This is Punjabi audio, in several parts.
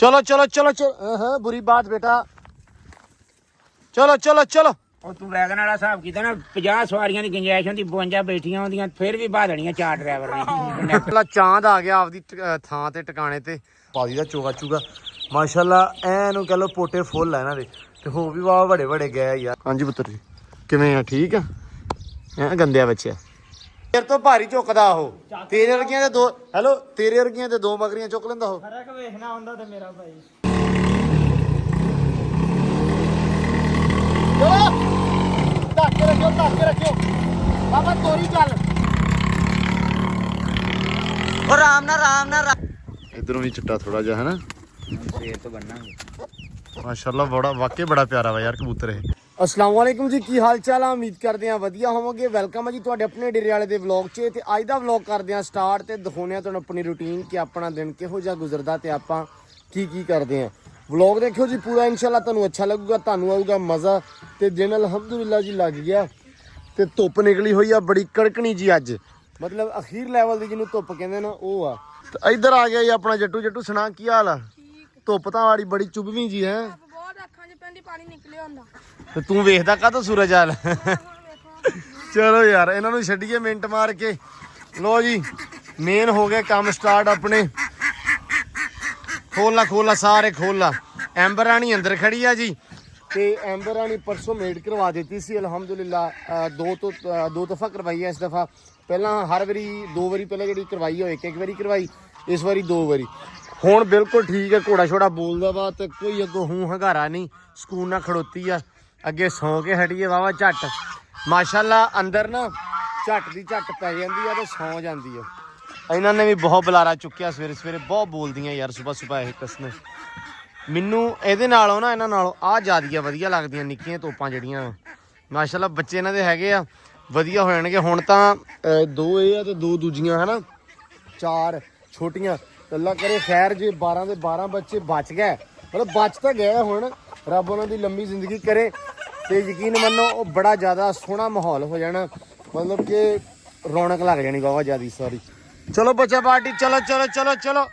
चलो चलो चलो चलो हाँ बुरी बात बेटा चलो चलो चलो ਉਹ ਤੂੰ ਵੈਗਨ ਵਾਲਾ ਹਿਸਾਬ ਕੀਤਾ ਨਾ 50 ਸਵਾਰੀਆਂ ਦੀ ਗੁੰਜਾਇਸ਼ ਹੁੰਦੀ 52 ਬੈਠੀਆਂ ਹੁੰਦੀਆਂ ਫਿਰ ਵੀ ਬਾਦੜੀਆਂ 4 ਡਰਾਈਵਰ ਨੇ ਪਹਿਲਾ ਚਾਂਦ ਆ ਗਿਆ ਆਪਦੀ ਥਾਂ ਤੇ ਟਿਕਾਣੇ ਤੇ ਪਾਦੀ ਦਾ ਚੋਗਾ ਚੂਗਾ ਮਾਸ਼ਾਅੱਲਾ ਐਨੂੰ ਕਹ ਲੋ ਪੋਟੇ ਫੁੱਲ ਆ ਇਹਨਾਂ ਦੇ ਤੇ ਹੋ ਵੀ ਵਾਹ ਬੜੇ ਬੜੇ ਗਏ ਯਾਰ ਹਾਂਜੀ ਪੁੱਤਰ ਜੀ ਕਿਵੇਂ ਆ ਠੀਕ ਆ ਐ ਗੰਦਿਆ ਬੱਚਿਆ ਤੇਰੇ ਤੋਂ ਭਾਰੀ ਝੁਕਦਾ ਉਹ ਤੇਰੇ ਵਰਗੀਆਂ ਦੇ ਦੋ ਹੈਲੋ ਤੇਰੇ ਵਰਗੀਆਂ ਦੇ ਦੋ ਮਗਰੀਆਂ ਚੁੱਕ ਲੈਂਦਾ ਉਹ ਫਰਕ ਵੇਖਣਾ ਹੁੰਦਾ ਤੇ ਮੇਰਾ ਭਾਈ ਧੱਕ ਕੇ ਰੱਖਿਓ ਬਾਬਾ ਤੋਰੀ ਚੱਲ ਉਹ ਆਰਾਮ ਨਾਲ ਇਧਰੋਂ ਵੀ ਚਿੱਟਾ ਥੋੜਾ ਜਿਹਾ ਹੈ ਨਾ ਸਵੇਰ ਤੋਂ ਬੰਨਾਂਗੇ ਮਾਸ਼ਾਅੱਲਾ ਬੜਾ ਵਾਕਈ ਬੜਾ ਪਿਆਰਾ ਵਾ ਯਾਰ ਕਬੂਤਰ ਇਹ अस्सलाम वालेकुम जी की हाल चाल है उम्मीद करते हैं वधिया होवोगे वेलकम है जी तुहाडे अपने डेरे वाले दे व्लॉग च ते अज दा व्लॉग करदे हैं स्टार्ट ते दिखाउने आ तुहानू अपनी रूटीन कि अपना दिन किहो जिहा गुजरदा ते आपां की करदे हैं व्लॉग देखियो जी पूरा इंशाल्लाह तुहानू अच्छा लगूगा तुहानू आऊगा मज़ा ते दिन अलहमदुलिल्लाह जी लग गया ते धुप्प निकली हुई आ बड़ी कड़कनी जी अज मतलब अखीर लैवल दी जिन्नू धुप्प कहंदे ना ओह आ ते इधर आ गया जी अपना जट्टू सुना की हाल आ धुप्प तां वाली बड़ी चुभवी जी है पानी निकलिया हुंदा ਤੇ ਤੂੰ ਵੇਖਦਾ ਕਾਹਤੋਂ ਸੂਰਜ ਹਾਲ ਚਲੋ ਯਾਰ ਇਹਨਾਂ ਨੂੰ ਛੱਡੀਏ ਮਿੰਟ ਮਾਰ ਕੇ ਲੋ ਜੀ ਮੇਨ ਹੋ ਗਿਆ ਕੰਮ ਸਟਾਰਟ ਆਪਣੇ ਖੋਲਾ ਸਾਰੇ ਖੋਲਾ ਐਂਬਰ ਰਾਣੀ ਅੰਦਰ ਖੜੀ ਆ ਜੀ ਤੇ ਐਂਬਰ ਰਾਣੀ ਪਰਸੋਂ ਮੇਡ ਕਰਵਾ ਦਿੱਤੀ ਸੀ ਅਲਹਮਦੁਲਿਲਾ ਦੋ ਦਫਾ ਕਰਵਾਈ ਹੈ ਇਸ ਦਫਾ ਪਹਿਲਾਂ ਹਰ ਵਾਰੀ 2 ਵਾਰੀ ਪਹਿਲਾਂ ਜਿਹੜੀ ਕਰਵਾਈ ਹੋਏ ਇੱਕ ਵਾਰੀ ਕਰਵਾਈ ਇਸ ਵਾਰੀ 2 ਵਾਰੀ ਹੁਣ ਬਿਲਕੁਲ ਠੀਕ ਹੈ ਘੋੜਾ ਛੋੜਾ ਬੋਲਦਾ ਵਾ ਤੇ ਕੋਈ ਅੱਗੋਂ ਹੂੰ ਹੰਗਾਰਾ ਨਹੀਂ ਸਕੂਨ ਨਾਲ ਖੜੋਤੀ ਆ ਅੱਗੇ ਸੌਂ ਕੇ ਹਟੀਏ ਵਾਵਾ ਝੱਟ ਮਾਸ਼ਾਅੱਲਾ ਅੰਦਰ ਨਾ ਝੱਟ ਦੀ ਝੱਟ ਪੈ ਜਾਂਦੀ ਆ ਤੇ ਸੌਂ ਜਾਂਦੀ ਆ ਇਹਨਾਂ ਨੇ ਵੀ ਬਹੁਤ ਬੁਲਾਰਾ ਚੁੱਕਿਆ ਸਵੇਰੇ ਬਹੁਤ ਬੋਲਦੀਆਂ ਯਾਰ ਸਵੇਰ ਇਹ ਕਸਮ ਮੈਨੂੰ ਇਹਦੇ ਨਾਲੋਂ ਨਾ ਇਹਨਾਂ ਨਾਲੋਂ ਆਹ ਜ਼ਿਆਦੀਆਂ ਵਧੀਆ ਲੱਗਦੀਆਂ ਨਿੱਕੀਆਂ ਤੋਪਾਂ ਜਿਹੜੀਆਂ ਮਾਸ਼ਾਅੱਲਾ ਬੱਚੇ ਇਹਨਾਂ ਦੇ ਹੈਗੇ ਆ ਵਧੀਆ ਹੋ ਜਾਣਗੇ ਹੁਣ ਤਾਂ 2 ਇਹ ਆ ਤੇ 2 ਦੂਜੀਆਂ ਹਨਾ 4 ਛੋਟੀਆਂ ਅੱਲਾ ਕਰੇ ਖੈਰ ਜੇ 12 ਦੇ 12 ਬੱਚੇ ਬਚ ਗਏ ਮਤਲਬ ਬਚ ਤਾਂ ਗਏ ਹੁਣ ਰੱਬ ਉਹਨਾਂ ਦੀ ਲੰਬੀ ਜ਼ਿੰਦਗੀ ਕਰੇ ਤੇ ਯਕੀਨ ਮੰਨੋ ਉਹ ਬੜਾ ਜ਼ਿਆਦਾ ਸੋਹਣਾ ਮਾਹੌਲ ਹੋ ਜਾਣਾ ਮਤਲਬ ਕਿ ਰੌਣਕ ਲੱਗ ਜਾਣੀ ਬਹੁਤ ਜ਼ਿਆਦਾ ਸਾਰੀ ਚਲੋ ਬੱਚਾ ਪਾਰਟੀ ਚਲੋ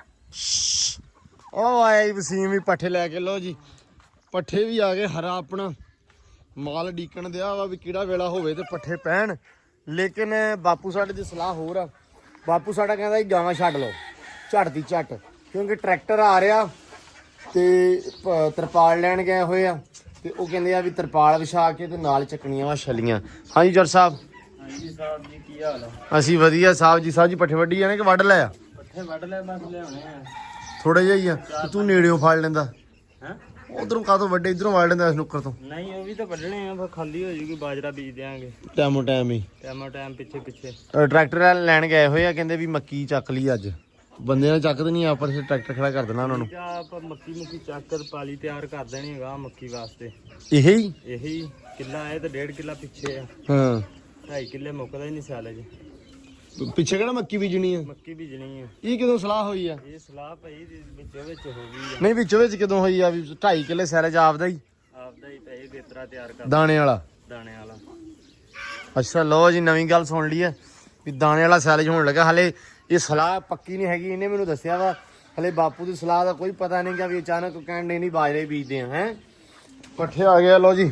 ਉਹ ਆਇਆ ਵਸੀਮ ਵੀ ਪੱਠੇ ਲੈ ਕੇ ਲੋ ਜੀ ਪੱਠੇ ਵੀ ਆ ਗਏ ਹਰਾ ਆਪਣਾ ਮਾਲ ਡੀਕਣ ਦਿਆ ਵਾ ਵੀ ਕਿਹੜਾ ਵੇਲਾ ਹੋਵੇ ਤੇ ਪੱਠੇ ਪੈਣ ਲੇਕਿਨ ਬਾਪੂ ਸਾਡੇ ਦੀ ਸਲਾਹ ਹੋਰ ਆ ਬਾਪੂ ਸਾਡਾ ਕਹਿੰਦਾ ਜੀ ਗਾਵਾਂ ਛੱਡ ਲਓ ਝੱਟ ਦੀ ਝੱਟ ਕਿਉਂਕਿ ਟਰੈਕਟਰ ਆ ਰਿਹਾ ਤੇ ਤਰਪਾਲ ਲੈਣ ਗਏ ਹੋਏ ਆ ਤੇ ਉਹ ਕਹਿੰਦੇ ਆ ਵੀ ਤਰਪਾਲ ਵਿਛਾ ਕੇ ਤੇ ਨਾਲ ਚੱਕਣੀਆਂ ਵਾ ਛਲੀਆਂ ਹਾਂਜੀ ਜਰ ਸਾਹਿਬ ਹਾਂਜੀ ਸਾਹਿਬ ਜੀ ਕੀ ਹਾਲ ਆ ਅਸੀਂ ਵਧੀਆ ਸਾਹਿਬ ਜੀ ਪੱਠੇ ਵੱਢੀ ਜਾਣੇ ਕਿ ਵੱਢ ਲੈ ਆ ਪੱਠੇ ਵੱਢ ਲੈ ਬਸ ਲਿਆਉਣੇ ਆ ਥੋੜਾ ਜਿਹਾ ਹੀ ਆ ਤੇ ਤੂੰ ਨੇੜਿਓਂ ਫੜ ਲੈਂਦਾ ਹੈ ਉਧਰੋਂ ਕਾਹਤੋਂ ਵੱਡੇ ਇਧਰੋਂ ਵੱਢ ਲੈਂਦਾ ਇਸ ਨੁੱਕਰ ਤੋਂ ਨਹੀਂ ਉਹ ਵੀ ਤਾਂ ਵੱਢਣੇ ਆ ਫਿਰ ਖਾਲੀ ਹੋ ਜੂਗੀ ਬਾਜਰਾ ਬੀਜ ਦੇਾਂਗੇ ਟਾਈਮ ਹੀ ਟਾਈਮ ਪਿੱਛੇ ਟਰੈਕਟਰ ਲੈਣ ਗਏ ਹੋਏ ਆ ਕਹਿੰਦੇ ਵੀ ਮੱਕੀ ਚੱਕ ਲਈ ਅੱਜ ਬੰਦੇ ਨਾਲ ਚੱਕਦੇ ਨਹੀਂ ਆਪਾਂ ਫਿਰ ਟਰੈਕਟਰ ਖੜਾ ਕਰ ਦੇਣਾ ਉਹਨਾਂ ਨੂੰ ਆਪਾਂ ਮੱਕੀ ਚੱਕਰ ਪਾਲੀ ਤਿਆਰ ਕਰ ਦੇਣੀ ਹੈਗਾ ਮੱਕੀ ਵਾਸਤੇ ਇਹੀ ਕਿੱਲਾ ਹੈ ਤੇ 1.5 ਕਿੱਲਾ ਪਿੱਛੇ ਆ ਹਾਂ 2.5 ਕਿੱਲੇ ਮੁੱਕਦਾ ਹੀ ਨਹੀਂ ਸਾਲ ਜੀ ਪਿੱਛੇ ਕਿਹੜਾ ਮੱਕੀ ਬੀਜਣੀ ਆ ਮੱਕੀ ਬੀਜਣੀ ਆ ਇਹ ਕਦੋਂ ਸਲਾਹ ਹੋਈ ਆ ਇਹ ਸਲਾਹ ਭਾਈ ਵਿੱਚ ਹੋ ਗਈ ਆ ਨਹੀਂ ਵਿੱਚ ਕਦੋਂ ਹੋਈ ਆ ਵੀ 2.5 ਕਿੱਲੇ ਸੈਲਜ ਆਪਦਾ ਹੀ ਭਾਈ ਬੇਤਰਾ ਤਿਆਰ ਕਰ ਦਾਣੇ ਵਾਲਾ ਅੱਛਾ ਲੋ ਜੀ ਨਵੀਂ ਗੱਲ ਸੁਣ ਲਈ ਆ ਵੀ ਦਾਣੇ ਵਾਲਾ ਸੈਲਜ ਹੋਣ ਲੱਗਾ ਹਲੇ ਇਹ ਸਲਾਹ ਪੱਕੀ ਨਹੀਂ ਹੈਗੀ ਇਹਨੇ ਮੈਨੂੰ ਦੱਸਿਆ ਵਾ ਹਲੇ ਬਾਪੂ ਦੀ ਸਲਾਹ ਦਾ ਕੋਈ ਪਤਾ ਨਹੀਂ ਕਿ ਵੀ ਅਚਾਨਕ ਕਹਿਣ ਨਹੀਂ ਬਾਜਰੇ ਬੀਜਦੇ ਆ ਹੈ ਪੱਠੇ ਆ ਗਏ ਲੋ ਜੀ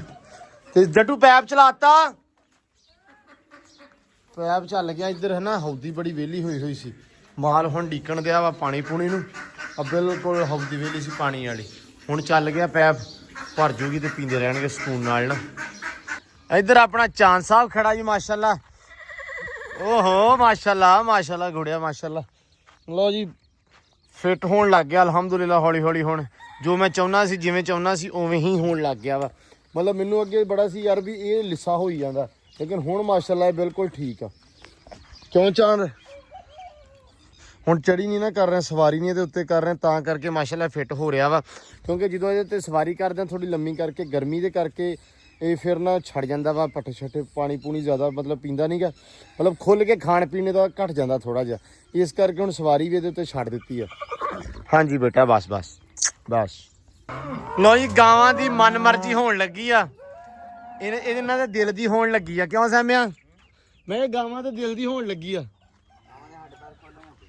ਤੇ ਜੱਟੂ ਪੈਪ ਚਲਾਤਾ ਪੈਪ ਚੱਲ ਗਿਆ ਇੱਧਰ ਹੈ ਨਾ ਹੌਦੀ ਬੜੀ ਵਿਹਲੀ ਹੋਈ ਸੀ ਮਾਲ ਹੁਣ ਡੀਕਣ ਦਿਆ ਵਾ ਪਾਣੀ ਪੂਣੀ ਨੂੰ ਬਿਲਕੁਲ ਹੌਦੀ ਵਿਹਲੀ ਸੀ ਪਾਣੀ ਵਾਲੀ ਹੁਣ ਚੱਲ ਗਿਆ ਪੈਪ ਭਰ ਜੂਗੀ ਤੇ ਪੀਂਦੇ ਰਹਿਣਗੇ ਸਕੂਨ ਨਾਲ ਨਾ ਇੱਧਰ ਆਪਣਾ ਚਾਂਦ ਸਾਹਿਬ ਖੜਾ ਜੀ ਮਾਸ਼ਾਅੱਲਾ ਓਹੋ ਮਾਸ਼ਾਅੱਲਾ ਗੁੜਿਆ ਮਾਸ਼ਾਅੱਲਾ ਲੋ ਜੀ ਫਿੱਟ ਹੋਣ ਲੱਗ ਗਿਆ ਅਲਹਮਦੁਲਿਲਾ ਹੌਲੀ ਹੁਣ ਜੋ ਮੈਂ ਚਾਹੁੰਦਾ ਸੀ ਜਿਵੇਂ ਚਾਹੁੰਦਾ ਸੀ ਉਵੇਂ ਹੀ ਹੋਣ ਲੱਗ ਗਿਆ ਵਾ ਮਤਲਬ ਮੈਨੂੰ ਅੱਗੇ ਬੜਾ ਸੀ ਯਾਰ ਵੀ ਇਹ ਲਿੱਸਾ ਹੋਈ ਜਾਂਦਾ ਲੇਕਿਨ ਹੁਣ ਮਾਸ਼ਾਅੱਲਾ ਇਹ ਬਿਲਕੁਲ ਠੀਕ ਆ ਕਿਉਂ ਚਾਂਦ ਹੁਣ ਚੜੀ ਨਹੀਂ ਨਾ ਕਰ ਰਹੇ ਸਵਾਰੀ ਨਹੀਂ ਇਹਦੇ ਉੱਤੇ ਕਰ ਰਹੇ ਤਾਂ ਕਰਕੇ ਮਾਸ਼ਾਅੱਲਾ ਫਿੱਟ ਹੋ ਰਿਹਾ ਵਾ ਕਿਉਂਕਿ ਜਦੋਂ ਇਹਦੇ ਤੇ ਸਵਾਰੀ ਕਰਦੇ ਆ ਥੋੜੀ ਲੰਮੀ ਕਰਕੇ ਗਰਮੀ ਦੇ ਕਰਕੇ ਇਹ ਫਿਰ ਨਾ ਛੱਡ ਜਾਂਦਾ ਵਾ ਪੱਠੇ ਛੱਟੇ ਪਾਣੀ ਪੂਣੀ ਜ਼ਿਆਦਾ ਮਤਲਬ ਪੀਂਦਾ ਨਹੀਂਗਾ ਮਤਲਬ ਖੁੱਲ ਕੇ ਖਾਣ ਪੀਣੇ ਦਾ ਘਟ ਜਾਂਦਾ ਥੋੜਾ ਜਿਹਾ ਇਸ ਕਰਕੇ ਹੁਣ ਸਵਾਰੀ ਵੀ ਇਹਦੇ ਉੱਤੇ ਛੱਡ ਦਿੱਤੀ ਆ ਹਾਂਜੀ ਬੇਟਾ ਬਸ ਲੋ ਜੀ ਗਾਵਾਂ ਦੀ ਮਨ ਮਰਜ਼ੀ ਹੋਣ ਲੱਗੀ ਆ ਇਹਦੇ ਨਾਲ ਦੇ ਦਿਲ ਦੀ ਹੋਣ ਲੱਗੀ ਆ ਕਿਉਂ ਸਹਿਮਿਆ ਮੈਂ ਗਾਵਾਂ ਦੇ ਦਿਲ ਦੀ ਹੋਣ ਲੱਗੀ ਆ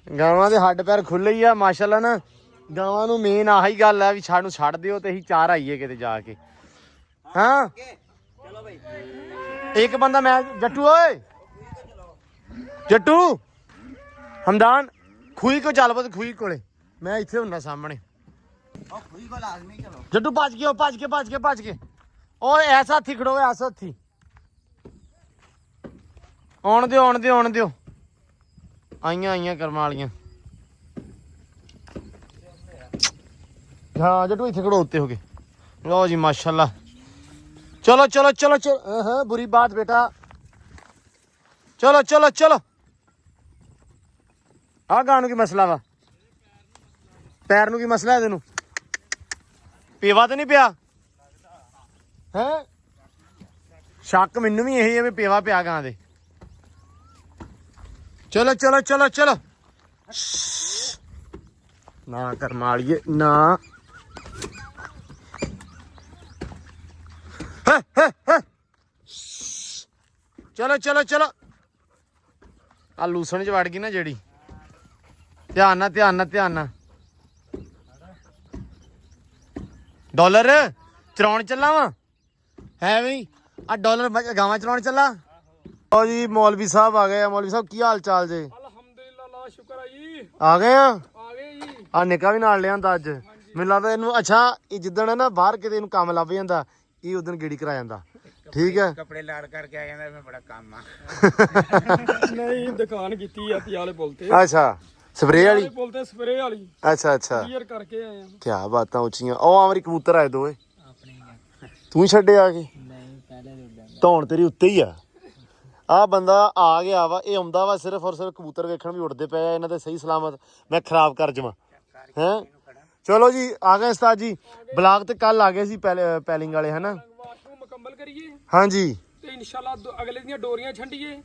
ਗਾਵਾਂ ਦੇ ਹੱਡ ਪੈਰ ਖੁੱਲੇ ਹੀ ਆ ਮਾਸ਼ਾਅੱਲਾ ਨਾ ਗਾਵਾਂ ਨੂੰ ਮੇਨ ਆਹੀ ਗੱਲ ਆ ਵੀ ਸਾਨੂੰ ਛੱਡ ਦਿਓ ਤੇ ਅਸੀਂ ਚਾਰ ਆਈਏ ਕਿਤੇ ਜਾ ਕੇ। ਹਾਂ ਚਲੋ ਭਾਈ ਇੱਕ ਬੰਦਾ ਮੈਂ ਜੱਟੂ ਓਏ ਜੱਟੂ ਹਮਦਾਨ ਖੂਹੀ ਕੋ ਚੱਲ ਪੋ ਖੂਹੀ ਕੋਲੇ ਮੈਂ ਇੱਥੇ ਹੁੰਨਾ ਸਾਹਮਣੇ। ਉਹ ਖੁਈ ਕੋ ਲਾਜ਼ਮੀ ਚਲੋ। ਜੱਟੂ ਭੱਜ ਕੇ ਓਏ ਐਸਾ ਹੱਥੀ ਖੜੋ ਐਸਾ ਹੱਥੀ ਆਉਣ ਦਿਓ ਆਈਆਂ ਕਰਮਾਂ ਵਾਲੀਆਂ। ਹਾਂ ਜੱਟੂ ਇੱਥੇ ਖੜੋ ਉੱਤੇ ਹੋ ਗਏ। ਲਓ ਜੀ ਮਾਸ਼ਾਅੱਲਾ ਚਲੋ ਹਾਂ ਬੁਰੀ ਬਾਤ ਬੇਟਾ ਚਲੋ ਆ ਗਾਂ ਨੂੰ ਕੀ ਮਸਲਾ ਵਾ ਪੈਰ ਨੂੰ ਕੀ ਮਸਲਾ ਹੈ ਤੈਨੂੰ ਪੀਵਾ ਤਾਂ ਨਹੀਂ ਪਿਆ ਹੈ ਸ਼ੱਕ ਮੈਨੂੰ ਵੀ ਇਹੀ ਹੈ ਵੀ ਪੀਵਾ ਪਿਆ ਗਾਂ ਦੇ। ਚਲੋ ਨਾ ਕਰ ਮਾਲੀਏ ਨਾ ਚਲੋ ਆ ਲੂਸਣ ਚ ਵੜ ਗਈ ਨਾ ਜਿਹੜੀ ਧਿਆਨ ਨਾਲ ਡਾਲਰ ਚਲਾਉਣ ਚੱਲਾ ਵਾ ਹੈ ਵੀ ਆ ਡਾਲਰ ਗਾਵਾਂ ਚਲਾਉਣ ਚੱਲਾ। ਓ ਜੀ ਮੌਲਵੀ ਸਾਹਿਬ ਆ ਗਏ ਆ। ਮੌਲਵੀ ਸਾਹਿਬ ਕੀ ਹਾਲ ਚਾਲ ਜੇ? ਅਲਹਮਦੁਲਿਲਾ ਲਾ ਸ਼ੁਕਰ ਆ ਜੀ ਆ ਗਏ ਆ ਗਏ ਜੀ। ਆ ਨਿੱਕਾ ਵੀ ਨਾਲ ਲਿਆਂਦਾ ਅੱਜ ਮੈਨੂੰ ਲੱਗਦਾ ਇਹਨੂੰ ਅੱਛਾ ਇਹ ਜਿੱਦਣ ਨਾ ਬਾਹਰ ਕਿਤੇ ਇਹਨੂੰ ਕੰਮ ਲੱਭ ਜਾਂਦਾ ਇਹ ਉਦੋਂ ਗੇੜੀ ਕਰਾ ਜਾਂਦਾ ਠੀਕ ਹੈ। ਕੱਪੜੇ ਲਾੜ ਕਰਕੇ ਆ ਜਾਂਦਾ ਮੈਂ ਬੜਾ ਕੰਮ ਆ। ਨਹੀਂ ਦੁਕਾਨ ਕੀਤੀ ਆ ਪਿਆਲੇ ਪੁੱਲ ਤੇ ਅੱਛਾ ਸਪਰੇ ਵਾਲੀ ਪੁੱਲ ਤੇ ਸਪਰੇ ਵਾਲੀ ਅੱਛਾ ਕਲੀਅਰ ਕਰਕੇ ਆਏ ਆ। ਕੀ ਬਾਤਾਂ ਉੱਚੀਆਂ। ਉਹ ਆਮਰੀ ਕਬੂਤਰ ਆਏ ਦੋਏ ਆਪਣੇ ਤੂੰ ਹੀ ਛੱਡੇ ਆ ਕੇ ਨਹੀਂ ਪਹਿਲੇ ਦੇ ਉੱਡਿਆ ਧੌਣ ਤੇਰੀ ਉੱਤੇ ਹੀ ਆ ਬੰਦਾ ਆ ਗਿਆ ਵਾ ਇਹ ਆਉਂਦਾ ਵਾ ਸਿਰਫ ਔਰ ਸਿਰਫ ਕਬੂਤਰ ਵੇਖਣ ਵੀ ਉੱਡਦੇ ਪਏ ਆ ਇਹਨਾਂ ਦੇ ਸਹੀ ਸਲਾਮਤ ਮੈਂ ਖਰਾਬ ਕਰ ਜਾਵਾਂ ਹੈ। ਚਲੋ ਜੀ ਆ ਗਏ ਉਸਤਾਦ ਜੀ ਬਲਾਕ ਤੇ ਕੱਲ ਆ ਗਏ ਸੀ ਪੈਲਿੰਗ ਵਾਲੇ ਹਨਾ ਵਾਸ਼ਰੂਮ ਮੁਕੰਮਲ ਕਰੀਏ ਹਾਂਜੀ ਤੇ ਇਨਸ਼ਾਅੱਲਾ ਅਗਲੇ ਦੀਆਂ ਡੋਰੀਆਂ ਛੰਡੀਏ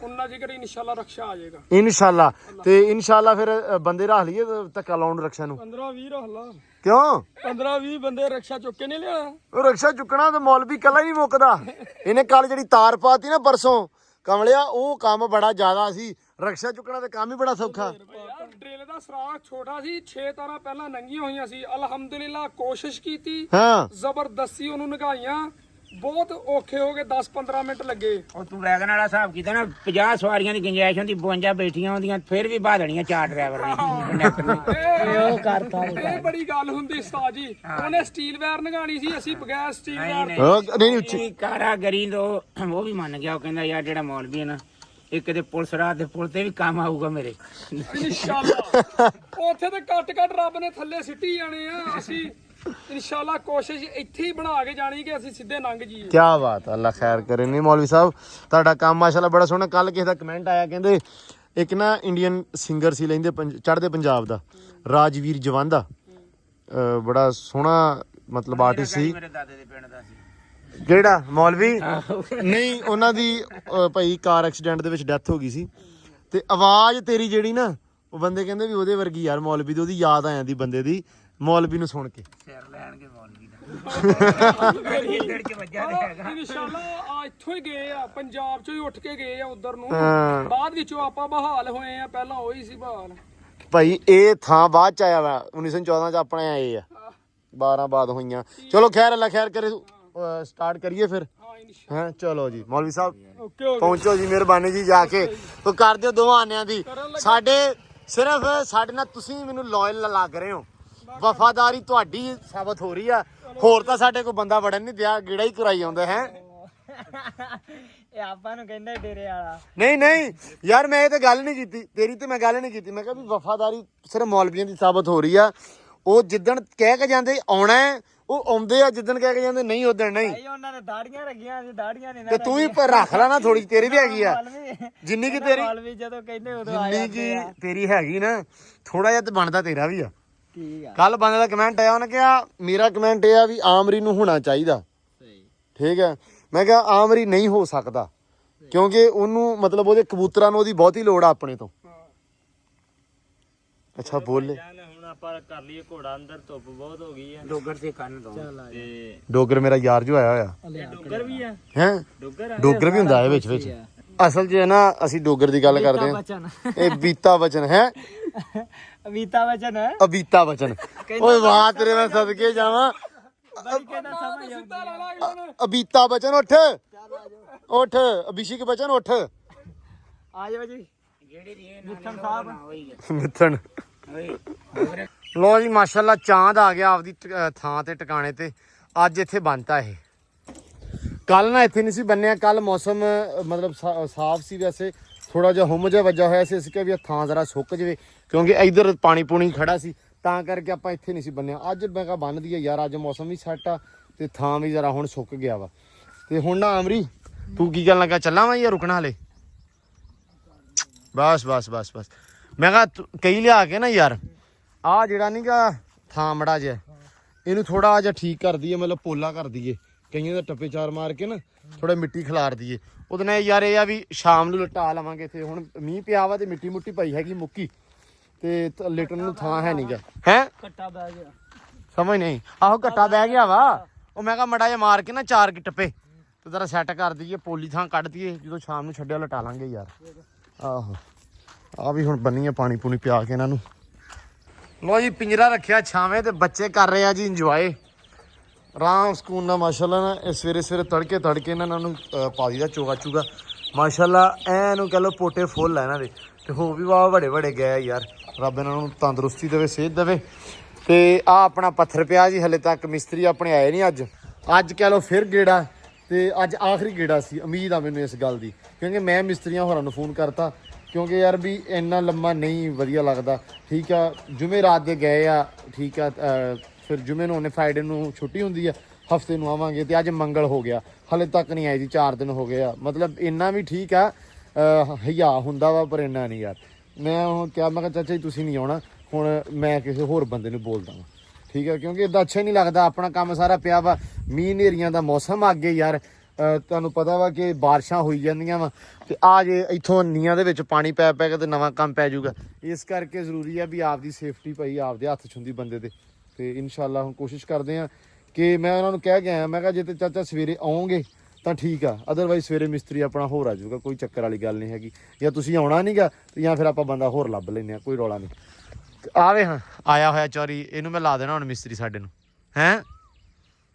ਉਹਨਾਂ ਜਿਕਰ ਇਨਸ਼ਾਅੱਲਾ ਰਕਸ਼ਾ ਆ ਜਾਏਗਾ ਇਨਸ਼ਾਅੱਲਾ ਤੇ ਇਨਸ਼ਾਅੱਲਾ ਫਿਰ ਬੰਦੇ ਰੱਖ ਲਈਏ ਧੱਕਾ ਲਾਉਣ ਨੂੰ ਰਕਸ਼ਾ ਨੂੰ 15-20 ਰੱਖ ਲਾ ਕਿਉਂ 15-20 ਬੰਦੇ ਰਕਸ਼ਾ ਚੁੱਕ ਕੇ ਨਹੀਂ ਲਿਆ। ਉਹ ਰਕਸ਼ਾ ਚੁੱਕਣਾ ਤੇ ਮੌਲਵੀ ਕੱਲਾ ਹੀ ਨਹੀਂ ਮੁੱਕਦਾ ਇਹਨੇ ਕੱਲ ਜਿਹੜੀ ਤਾਰ ਪਾਤੀ ਨਾ ਪਰਸੋਂ ਕਮਲਿਆ ਉਹ ਕੰਮ ਬੜਾ ਜ਼ਿਆਦਾ ਸੀ ਰਕਸ਼ਾ ਚੁੱਕਣਾ ਤੇ ਕੰਮ ਹੀ ਬੜਾ ਸੌਖਾ। ਡਰਿਲ ਦਾ ਸਰਾਖ ਛੋਟਾ ਸੀ 6 ਤਾਰਾਂ ਪਹਿਲਾਂ ਨੰਗੀਆਂ ਹੋਈਆਂ ਸੀ ਅਲਹਮਦੁਲਿਲਾ ਕੋਸ਼ਿਸ਼ ਕੀਤੀ ਹਾਂ ਜ਼ਬਰਦਸਤੀ ਉਹਨੂੰ ਨਗਾਈਆਂ ਬਹੁਤ ਔਖੇ ਹੋ ਗਏ 10-15 ਮਿੰਟ ਲੱਗੇ। ਉਹ ਤੂੰ ਵੈਗਨ ਵਾਲਾ ਹਿਸਾਬ ਕੀਤਾ ਨਾ 50 ਸਵਾਰੀਆਂ ਦੀ ਗੁੰਜਾਇਸ਼ ਹੁੰਦੀ 52 ਬੈਠੀਆਂ ਹੁੰਦੀਆਂ ਫਿਰ ਵੀ ਬਾਦੜੀਆਂ ਚਾਰ ਡਰਾਈਵਰ ਨੇ ਕੰਡਕਟਰ ਨੇ ਉਹ ਕਰਤਾ ਇਹ ਬੜੀ ਗੱਲ ਹੁੰਦੀ ਉਸਤਾਦ ਜੀ ਉਹਨੇ ਸਟੀਲ ਵਾਇਰ ਨਗਾਣੀ ਸੀ ਅਸੀਂ ਬਗੈਰ ਸਟੀਲ ਵਾਇਰ ਨਹੀਂ ਉੱਚੀ ਕਾਰਾਗਰੀ ਤੋਂ ਉਹ ਵੀ ਮੰਨ ਗਿਆ ਉਹ ਕਹਿੰਦਾ ਯਾਰ ਜਿਹੜਾ ਮੌਲਵੀ ਹੈ ਨਾ ਇਹ ਕਿਤੇ ਪੁਲਿਸ ਰਾਤ ਦੇ ਪੁਲ ਤੇ ਵੀ ਕੰਮ ਆਊਗਾ ਮੇਰੇ ਇਨਸ਼ਾਅੱਲਾ ਉੱਥੇ ਤੇ ਕੱਟ ਰੱਬ ਨੇ ਥੱਲੇ ਸਿੱਟੀ ਜਾਣੇ ਆ ਅਸੀਂ ਇਨਸ਼ਾਅੱਲਾ ਕੋਸ਼ਿਸ਼ ਇੱਥੇ ਹੀ ਬਣਾ ਕੇ ਜਾਣੀ ਕਿ ਅਸੀਂ ਸਿੱਧੇ ਲੰਘ ਜਾਈਏ। ਕੀ ਬਾਤ ਅੱਲਾ ਖੈਰ ਕਰੇ। ਨਹੀਂ ਮੌਲਵੀ ਸਾਹਿਬ ਤੁਹਾਡਾ ਕੰਮ ਮਾਸ਼ਾਅੱਲਾ ਬੜਾ ਸੋਹਣਾ। ਕੱਲ ਕਿਸੇ ਦਾ ਕਮੈਂਟ ਆਇਆ ਕਹਿੰਦੇ ਇੱਕ ਨਾ ਇੰਡੀਅਨ ਸਿੰਗਰ ਸੀ ਲੈਂਦੇ ਚੜ੍ਹਦੇ ਪੰਜਾਬ ਦਾ ਰਾਜਵੀਰ ਜਵੰਦਾ ਬੜਾ ਸੋਹਣਾ ਮਤਲਬ ਆਰਟਿਸਟ ਸੀ। ਮੇਰੇ ਦਾਦੇ ਦੇ ਪਿੰਡ ਦਾ ਸੀ ਕਿਹੜਾ ਮੌਲਵੀ ਨਹੀਂ ਉਹਨਾਂ ਦੀ ਭਾਈ ਕਾਰ ਐਕਸੀਡੈਂਟ ਦੇ ਵਿੱਚ ਡੈਥ ਹੋ ਗਈ ਸੀ ਤੇ ਆਵਾਜ਼ ਤੇਰੀ ਜਿਹੜੀ ਨਾ ਉਹ ਬੰਦੇ ਕਹਿੰਦੇ ਵੀ ਉਹਦੇ ਵਰਗੀ ਯਾਰ ਮੌਲਵੀ ਦੀ ਉਹਦੀ ਯਾਦ ਆ ਜਾਂਦੀ ਬੰਦੇ ਦੀ ਮੌਲਵੀ ਨੂੰ ਸੁਣ ਕੇ। ਸਿਰ ਲੈਣਗੇ ਮੌਲਵੀ ਦਾ ਇੱਧਰ ਚ ਵੱਜਾ ਹੈਗਾ ਇਨਸ਼ਾਅੱਲਾ ਆ ਇੱਥੋਂ ਹੀ ਗਏ ਆ ਪੰਜਾਬ ਚੋਂ ਹੀ ਉੱਠ ਕੇ ਗਏ ਆ ਉਧਰ ਨੂੰ ਹਾਂ। ਬਾਅਦ ਵਿੱਚੋਂ ਆਪਾਂ ਬਹਾਲ ਹੋਏ ਆ ਪਹਿਲਾਂ ਉਹੀ ਸੀ ਬਹਾਲ। ਭਾਈ ਇਹ ਥਾਂ ਬਾਅਦ ਚ ਆਇਆ ਵਾ 1914 ਚ ਆਪਣੇ ਆਏ ਆ 12 ਬਾਅਦ ਹੋਈਆਂ। ਚਲੋ ਖੈਰ ਅੱਲਾ ਖੈਰ ਕਰੇ ਸਟਾਰਟ ਕਰੀਏ ਫਿਰ ਹਾਂ ਇਨਸ਼ਾਅੱਲਾ ਹਾਂ। ਚਲੋ ਜੀ ਮੌਲਵੀ ਸਾਹਿਬ ਓਕੇ ਹੋ ਗਿਆ। ਪਹੁੰਚੋ ਜੀ ਮਿਹਰਬਾਨੀ ਜੀ ਜਾ ਕੇ ਤੋ ਕਰ ਦਿਓ ਦੋਵਾਂ ਆਨਿਆਂ ਦੀ ਸਾਡੇ ਸਿਰਫ ਸਾਡੇ ਨਾਲ ਤੁਸੀਂ ਮੈਨੂੰ ਲਾਇਲ ਲੱਗ ਰਹੇ ਹੋ ਵਫਾਦਾਰੀ ਤੁਹਾਡੀ ਸਾਬਤ ਹੋ ਰਹੀ ਆ ਹੋਰ ਤਾਂ ਸਾਡੇ ਕੋਲ ਬੰਦਾ ਵੜਨ ਨਹੀਂ ਦਿਆ ਗੇੜਾ ਹੀ ਕਰਾਈ ਆਉਂਦਾ ਹੈ। ਇਹ ਆਪਾਂ ਨੂੰ ਕਹਿੰਦਾ ਡੇਰੇ ਵਾਲਾ ਨਹੀਂ ਯਾਰ ਮੈਂ ਇਹ ਤੇ ਗੱਲ ਨਹੀਂ ਕੀਤੀ ਤੇਰੀ ਤੇ ਮੈਂ ਗੱਲ ਨਹੀਂ ਕੀਤੀ ਮੈਂ ਕਿਹਾ ਵੀ ਵਫਾਦਾਰੀ ਸਿਰਫ ਮੌਲਵੀਆਂ ਦੀ ਸਾਬਤ ਹੋ ਰਹੀ ਆ। ਉਹ ਜਿੱਦਣ ਕਹਿ ਕੇ ਜਾਂਦੇ ਆਉਣਾ ਉਹ ਆਉਂਦੇ ਆ ਜਿੱਦਣ ਕਹਿ ਕੇ ਜਾਂਦੇ ਨਹੀਂ ਉਦਣ ਨਹੀਂ। ਭਾਈ ਉਹਨਾਂ ਨੇ ਦਾੜੀਆਂ ਰੱਖੀਆਂ ਸੀ ਦਾੜੀਆਂ ਨੇ ਤੇ ਤੂੰ ਹੀ ਰੱਖ ਲੈ ਨਾ ਥੋੜੀ ਤੇਰੀ ਵੀ ਹੈਗੀ ਆ ਜਿੰਨੀ ਕਿ ਤੇਰੀ ਮਾਲਵੀ ਜਦੋਂ ਕਹਿੰਦੇ ਉਦੋਂ ਆ ਜਿੰਨੀ ਜਾਂਦੇ ਆ। ਕਿ ਤੇਰੀ ਹੈਗੀ ਨਾ ਥੋੜਾ ਜਿਹਾ ਤੇ ਬਣਦਾ ਤੇਰਾ ਵੀ ਆ। ਠੀਕ ਆ ਕੱਲ ਬੰਦੇ ਦਾ ਕਮੈਂਟ ਆਇਆ ਉਹਨੇ ਕਿਹਾ ਮੇਰਾ ਕਮੈਂਟ ਇਹ ਆ ਵੀ ਆਮਰੀ ਨੂੰ ਹੋਣਾ ਚਾਹੀਦਾ ਸਹੀ ਠੀਕ ਹੈ। ਮੈਂ ਕਿਹਾ ਆਮਰੀ ਨਹੀਂ ਹੋ ਸਕਦਾ ਕਿਉਂਕਿ ਉਹਨੂੰ ਮਤਲਬ ਉਹਦੇ ਕਬੂਤਰਾਂ ਨੂੰ ਉਹਦੀ ਬਹੁਤੀ ਲੋੜ ਆ ਆਪਣੇ ਤੋਂ। ਅੱਛਾ ਬੋਲੇ ਹੁਣ ਆਪਾਂ ਕਰ ਲਈਏ ਘੋੜਾ ਅੰਦਰ ਧੁੱਪ ਬਹੁਤ ਹੋ ਗਈ ਹੈ ਡੋਗਰ ਤੇ ਕੰਨ ਦੋ ਤੇ ਡੋਗਰ ਮੇਰਾ ਯਾਰ ਜੋ ਆਇਆ ਹੋਇਆ ਡੋਗਰ ਵੀ ਆ ਹੈ ਡੋਗਰ ਡੋਗਰ ਵੀ ਹੁੰਦਾ ਹੈ ਵਿੱਚ ਅਸਲ 'ਚ ਨਾ ਅਸੀਂ ਡੋਗਰ ਦੀ ਗੱਲ ਕਰਦੇ ਹਾਂ ਬਚਨ ਇਹ ਬੀਤਾ ਵਚਨ ਹੈ ਅਮੀਤਾ ਬਚਨ ਅਬੀਤਾ ਬਚਨ। ਓਏ ਵਾਹ ਤੇਰੇ ਮੈਂ ਸਦਕੇ ਜਾਵਾਂ। ਬਈ ਕਹਿੰਦਾ ਸਮਝ ਸਿੱਧਾ ਲਾ ਲਾ ਅਗਲੇ ਨੇ। ਅਬੀਤਾ ਬਚਨ ਉੱਠ ਉੱਠ, ਅਭਿਸ਼ੇਕ ਬਚਨ ਉੱਠ। ਆ ਜਾਓ ਜੀ ਜਿਹੜੀ ਰੀਏ ਮਿੱਠਣ ਸਾਹਿਬ ਮਿੱਥਣ। ਲੋ ਜੀ ਮਾਸ਼ਾਅੱਲਾ ਚਾਂਦ ਆ ਗਿਆ ਆਪਦੀ ਥਾਂ ਤੇ ਟਿਕਾਣੇ ਤੇ। ਅੱਜ ਇੱਥੇ ਬਣਤਾ ਇਹ। ਕੱਲ ਨਾ ਇੱਥੇ ਨਹੀਂ ਸੀ ਬੰਨਿਆ, ਕੱਲ ਮੌਸਮ ਮਤਲਬ ਸਾਫ਼ ਸੀ, ਵੈਸੇ ਥੋੜਾ ਜਿਹਾ ਹੁੰਮ ਜਿਹਾ ਵੱਜਾ ਹੋਇਆ ਸੀ। ਅਸੀਂ ਕਿਹਾ ਵੀ ਇਹ ਥਾਂ ਜ਼ਰਾ ਸੁੱਕ ਜਾਵੇ ਕਿਉਂਕਿ ਇੱਧਰ ਪਾਣੀ ਪੂਣੀ ਖੜਾ ਸੀ, ਤਾਂ ਕਰਕੇ ਆਪਾਂ ਇੱਥੇ ਨਹੀਂ ਸੀ ਬੰਨਿਆ। ਅੱਜ ਮੈਂ ਕਿਹਾ ਬੰਨ ਦਈਏ ਯਾਰ, ਅੱਜ ਮੌਸਮ ਵੀ ਸੈੱਟ ਆ ਤੇ ਥਾਂ ਵੀ ਜ਼ਰਾ ਹੁਣ ਸੁੱਕ ਗਿਆ ਵਾ। ਤੇ ਹੁਣ ਨਾ ਅਮਰੀ ਤੂੰ ਕੀ ਕਰਨ ਲੱਗਾ, ਚੱਲਾਂ ਵਾ ਜਾਂ ਰੁਕਣਾ ਹਲੇ? ਬਸ ਬਸ ਬਸ ਬਸ ਮੈਂ ਕਿਹਾ ਕਈ ਲਿਆ ਕੇ ਨਾ ਯਾਰ, ਆਹ ਜਿਹੜਾ ਨੀ ਗਾ ਥਾਂ ਮੜਾ ਜਿਹਾ, ਇਹਨੂੰ ਥੋੜਾ ਜਿਹਾ ਠੀਕ ਕਰ ਦਈਏ, ਮਤਲਬ ਪੋਲਾ ਕਰ ਦਈਏ, ਕਈਆਂ ਦਾ ਟੱਪੇ ਚਾਰ ਮਾਰ ਕੇ ਨਾ ਥੋੜਾ ਮਿੱਟੀ ਖਿਲਾਰ ਦਈਏ। ਉਹਦੇ ਨਾਲ ਯਾਰ ਇਹ ਆ ਵੀ ਸ਼ਾਮ ਨੂੰ ਲਟਾ ਲਵਾਂਗੇ ਇੱਥੇ। ਹੁਣ ਮੀਂਹ ਪਿਆ ਵਾ ਤੇ ਮਿੱਟੀ ਮੁੱਟੀ ਪਈ ਹੈਗੀ ਮੁੱਕੀ, ਤੇ ਲਿਟਣ ਨੂੰ ਥਾਂ ਹੈ ਨਹੀਂਗਾ। ਹੈ ਕੱਟਾ ਬਹਿ ਗਿਆ, ਸਮਝ ਨਹੀਂ। ਆਹੋ ਘੱਟਾ ਬਹਿ ਗਿਆ ਵਾ। ਉਹ ਮੈਂ ਕਿਹਾ ਮੜਾ ਜਿਹਾ ਮਾਰ ਕੇ ਨਾ ਚਾਰ ਕੀ ਟੱਪੇ ਤੇ ਜ਼ਰਾ ਸੈੱਟ ਕਰ ਦਈਏ, ਪੋਲੀ ਥਾਂ ਕੱਢ ਦਈਏ, ਜਦੋਂ ਸ਼ਾਮ ਨੂੰ ਛੱਡਿਆ ਲਟਾ ਲਾਂਗੇ ਯਾਰ। ਆਹੋ ਆ ਵੀ ਹੁਣ ਬੰਨੀ ਆ ਪਾਣੀ ਪੂਣੀ ਪਿਆ ਕੇ ਇਹਨਾਂ ਨੂੰ। ਲੋ ਜੀ ਪਿੰਜਰਾ ਰੱਖਿਆ ਛਾਵੇਂ ਤੇ ਬੱਚੇ ਕਰ ਰਹੇ ਆ ਜੀ ਇੰਜੋਏ, ਆਰਾਮ ਸਕੂਨ ਨਾਲ ਮਾਸ਼ਾਅੱਲਾ। ਨਾ ਸਵੇਰੇ ਸਵੇਰੇ ਤੜਕੇ ਇਹਨਾਂ ਨੂੰ ਪਾ ਦਈਦਾ ਚੋਗਾ ਚੂਗਾ ਮਾਸ਼ਾਅੱਲਾ। ਇਹਨੂੰ ਕਹ ਲੋ ਪੋਟੇ ਫੁੱਲ ਆ ਇਹਨਾਂ ਦੇ, ਤੇ ਹੋ ਵੀ ਵਾਹ ਵੱਡੇ ਗਏ ਯਾਰ। ਰੱਬ ਇਹਨਾਂ ਨੂੰ ਤੰਦਰੁਸਤੀ ਦੇਵੇ, ਸਿਹਤ ਦੇਵੇ। ਤੇ ਆ ਆਪਣਾ ਪੱਥਰ ਪਿਆ ਜੀ, ਹਲੇ ਤੱਕ ਮਿਸਤਰੀ ਆਪਣੇ ਆਏ ਨਹੀਂ। ਅੱਜ ਕਹਿ ਲੋ ਫਿਰ ਗੇੜਾ, ਤੇ ਅੱਜ ਆਖਰੀ ਗੇੜਾ ਸੀ। ਉਮੀਦ ਆ ਮੈਨੂੰ ਇਸ ਗੱਲ ਦੀ, ਕਿਉਂਕਿ ਮੈਂ ਮਿਸਤਰੀਆਂ ਹੋਰਾਂ ਨੂੰ ਫੋਨ ਕਰਤਾ, ਕਿਉਂਕਿ ਯਾਰ ਵੀ ਇੰਨਾ ਲੰਮਾ ਨਹੀਂ ਵਧੀਆ ਲੱਗਦਾ। ਠੀਕ ਆ ਜੁਮੇ ਰਾਤ ਦੇ ਗਏ ਆ, ਠੀਕ ਆ ਫਿਰ ਜੁਮੇ ਨੂੰ ਉਹਨੇ ਫਰਾਈਡੇ ਨੂੰ ਛੁੱਟੀ ਹੁੰਦੀ ਆ, ਹਫਤੇ ਨੂੰ ਆਵਾਂਗੇ। ਤੇ ਅੱਜ ਮੰਗਲ ਹੋ ਗਿਆ, ਹਲੇ ਤੱਕ ਨਹੀਂ ਆਈ ਜੀ, 4 ਦਿਨ ਹੋ ਗਏ ਆ। ਮਤਲਬ ਇੰਨਾ ਵੀ ਠੀਕ ਆ, ਹਿਆ ਹੁੰਦਾ ਵਾ, ਪਰ ਇੰਨਾ ਨਹੀਂ ਯਾਰ। ਮੈਂ ਹੁਣ ਕਿਹਾ, ਮੈਂ ਕਿਹਾ ਚਾਚਾ ਜੀ ਤੁਸੀਂ ਨਹੀਂ ਆਉਣਾ, ਹੁਣ ਮੈਂ ਕਿਸੇ ਹੋਰ ਬੰਦੇ ਨੂੰ ਬੋਲਦਾ ਵਾਂ, ਠੀਕ ਆ, ਕਿਉਂਕਿ ਇੱਦਾਂ ਅੱਛਾ ਨਹੀਂ ਲੱਗਦਾ। ਆਪਣਾ ਕੰਮ ਸਾਰਾ ਪਿਆ ਵਾ, ਮੀਂਹ ਹਨੇਰੀਆਂ ਦਾ ਮੌਸਮ ਅੱਗੇ ਯਾਰ। ਤੁਹਾਨੂੰ ਪਤਾ ਵਾ ਕਿ ਬਾਰਿਸ਼ਾਂ ਹੋਈ ਜਾਂਦੀਆਂ ਵਾ, ਤੇ ਆ ਜੇ ਇੱਥੋਂ ਨੀਆਂ ਦੇ ਵਿੱਚ ਪਾਣੀ ਪੈ ਕੇ ਤੇ ਨਵਾਂ ਕੰਮ ਪੈ ਜਾਊਗਾ। ਇਸ ਕਰਕੇ ਜ਼ਰੂਰੀ ਆ ਵੀ ਆਪਦੀ ਸੇਫਟੀ ਭਾਈ ਆਪਦੇ ਹੱਥ 'ਚ ਹੁੰਦੀ ਬੰਦੇ ਦੇ। ਤੇ ਇਨਸ਼ਾਅੱਲਾ ਹੁਣ ਕੋਸ਼ਿਸ਼ ਕਰਦੇ ਆ ਕਿ ਮੈਂ ਉਹਨਾਂ ਨੂੰ ਕਹਿ ਕੇ ਆਇਆ, ਮੈਂ ਕਿਹਾ ਜੇ ਤੇ ਚਾਚਾ ਸਵੇਰੇ ਆਉਂਗੇ ਤਾਂ ਠੀਕ ਆ, ਅਦਰਵਾਈਜ਼ ਸਵੇਰੇ ਮਿਸਤਰੀ ਆਪਣਾ ਹੋਰ ਆ ਜਾਊਗਾ, ਕੋਈ ਚੱਕਰ ਵਾਲੀ ਗੱਲ ਨਹੀਂ ਹੈਗੀ। ਜਾਂ ਤੁਸੀਂ ਆਉਣਾ ਨਹੀਂਗਾ ਤੇ ਜਾਂ ਫਿਰ ਆਪਾਂ ਬੰਦਾ ਹੋਰ ਲੱਭ ਲੈਂਦੇ ਆ, ਕੋਈ ਰੌਲਾ ਨਹੀਂ। ਆਵੇ ਹਾਂ ਆਇਆ ਹੋਇਆ ਚੋਰੀ, ਇਹਨੂੰ ਮੈਂ ਲਾ ਦੇਣਾ ਹੁਣ ਮਿਸਤਰੀ ਸਾਡੇ ਨੂੰ। ਹੈਂ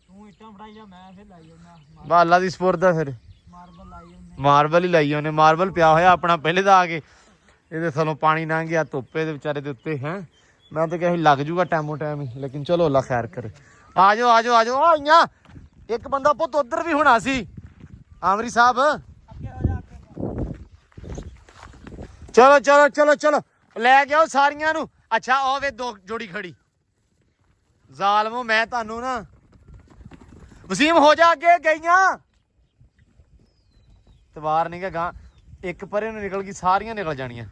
ਤੂੰ ਇੱਟਾਂ ਫੜਾਈ ਜਾ, ਮੈਂ ਫਿਰ ਲਾਈ ਜਾਂਦਾ ਬਾਲਾ ਦੀ ਸਪੁਰਦ ਆ, ਫਿਰ ਮਾਰਬਲ ਲਾਈ ਉਹਨੇ। ਮਾਰਬਲ ਹੀ ਲਾਈ ਉਹਨੇ। ਮਾਰਬਲ ਪਿਆ ਹੋਇਆ ਆਪਣਾ ਪਹਿਲੇ ਦਾ ਆ ਕੇ, ਇਹਦੇ ਥੱਲੋਂ ਪਾਣੀ ਲੰਘ ਗਿਆ ਧੁੱਪੇ ਦੇ ਵਿਚਾਰੇ ਦੇ ਉੱਤੇ। ਹੈ ਮੈਂ ਤਾਂ ਕਿਹਾ ਲੱਗ ਜੂਗਾ ਟਾਈਮੋ ਟਾਈਮ ਹੀ, ਲੇਕਿਨ ਚਲੋ ਅੱਲਾ ਖੈਰ ਕਰੇ। ਆ ਜਾਓ ਆ ਜਾਓ ਆ ਜਾਓ। ਆਈਆਂ ਇੱਕ ਬੰਦਾ ਪੁੱਤ ਉਧਰ ਵੀ ਹੋਣਾ ਸੀ, ਆਮਰੀ ਸਾਹਿਬ। ਅੱਗੇ ਹੋ ਜਾ, ਅੱਗੇ ਚਲੋ ਚਲੋ ਚਲੋ ਚਲੋ ਲੈ ਕੇ ਆਓ ਸਾਰੀਆਂ ਨੂੰ। ਅੱਛਾ ਉਹ ਵੇ ਦੋ ਜੋੜੀ ਖੜੀ, ਜ਼ਾਲਮੋ ਮੈਂ ਤੁਹਾਨੂੰ ਨਾ ਵਸੀਮ ਹੋ ਜਾ ਅੱਗੇ ਗਈਆਂ। ਤਵਾਰ ਨਹੀਂ ਗਾ, ਇੱਕ ਪਰੇ ਨੂੰ ਨਿਕਲ ਗਈ, ਸਾਰੀਆਂ ਨਿਕਲ ਜਾਣੀਆਂ।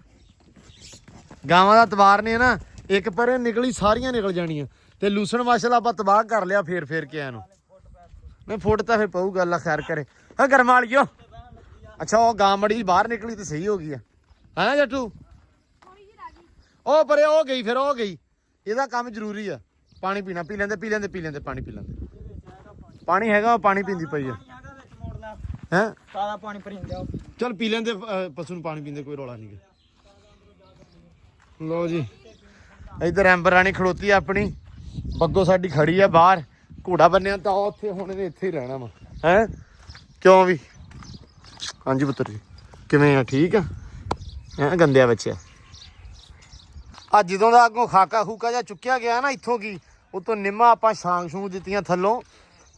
ਗਾਵਾਂ ਦਾ ਤਵਾਰ ਨੇ ਨਾ, ਇੱਕ ਪਰੇ ਨਿਕਲੀ ਸਾਰੀਆਂ ਨਿਕਲ ਜਾਣੀਆਂ। ਤੇ ਲੂਸਣ ਮਾਸ਼ਾਅੱਲਾ ਆਪਾਂ ਤਬਾਹ ਕਰ ਲਿਆ ਫੇਰ ਕੇ ਇਹਨੂੰ। ਨਹੀਂ ਫੁੱਟ ਤਾਂ ਫਿਰ ਪਊਗਾ, ਅੱਲਾ ਖੈਰ ਕਰੇ। ਹਾਂ ਗਰਮਾ ਵਾਲੀਓ। ਅੱਛਾ ਉਹ ਗਾਂ ਮੜੀ ਬਾਹਰ ਨਿਕਲੀ ਤੇ ਸਹੀ ਹੋ ਗਈ ਆ, ਹੈ ਜੱਟੂ। ਉਹ ਪਰੇ ਉਹ ਗਈ, ਫਿਰ ਉਹ ਗਈ। ਇਹਦਾ ਕੰਮ ਜ਼ਰੂਰੀ ਆ। ਪਾਣੀ ਪੀਣਾ, ਪੀ ਲੈਂਦੇ ਪਾਣੀ ਪੀ ਲੈਂਦੇ। ਪਾਣੀ ਹੈਗਾ, ਪਾਣੀ ਪੀਂਦੀ ਪਈ ਆ। ਹੈ ਸਾਰਾ ਪਾਣੀ ਭਰੀ ਜਾਂਦਾ। ਚਲ ਪੀ ਲੈਂਦੇ, ਪਸ਼ੂ ਨੂੰ ਪਾਣੀ ਪੀਂਦੇ, ਕੋਈ ਰੌਲਾ ਨਹੀਂ। ਲੋ ਜੀ ਇੱਧਰ ਐਂਬਰ ਰਾਣੀ ਖੜੋਤੀ ਆ ਆਪਣੀ, ਬੱਗੋ ਸਾਡੀ ਖੜੀ ਆ ਬਾਹਰ। ਘੋੜਾ ਬੰਨਿਆ ਤਾਂ ਉੱਥੇ, ਹੁਣ ਇਹਨੇ ਇੱਥੇ ਹੀ ਰਹਿਣਾ ਵਾ। ਹੈ ਕਿਉਂ ਵੀ? ਹਾਂਜੀ ਪੁੱਤਰ ਜੀ ਕਿਵੇਂ ਆ? ਠੀਕ ਆ। ਹੈ ਗੰਦਿਆ ਬੱਚਿਆ। ਆ ਜਦੋਂ ਦਾ ਅੱਗੋਂ ਖਾਕਾ ਖੂਕਾ ਜਾਂ ਚੁੱਕਿਆ ਗਿਆ ਨਾ ਇੱਥੋਂ ਕੀ, ਉਤੋਂ ਨਿੰਮਾ ਆਪਾਂ ਛਾਂਗ ਛੂੰਗ ਦਿੱਤੀਆਂ ਥੱਲੋਂ,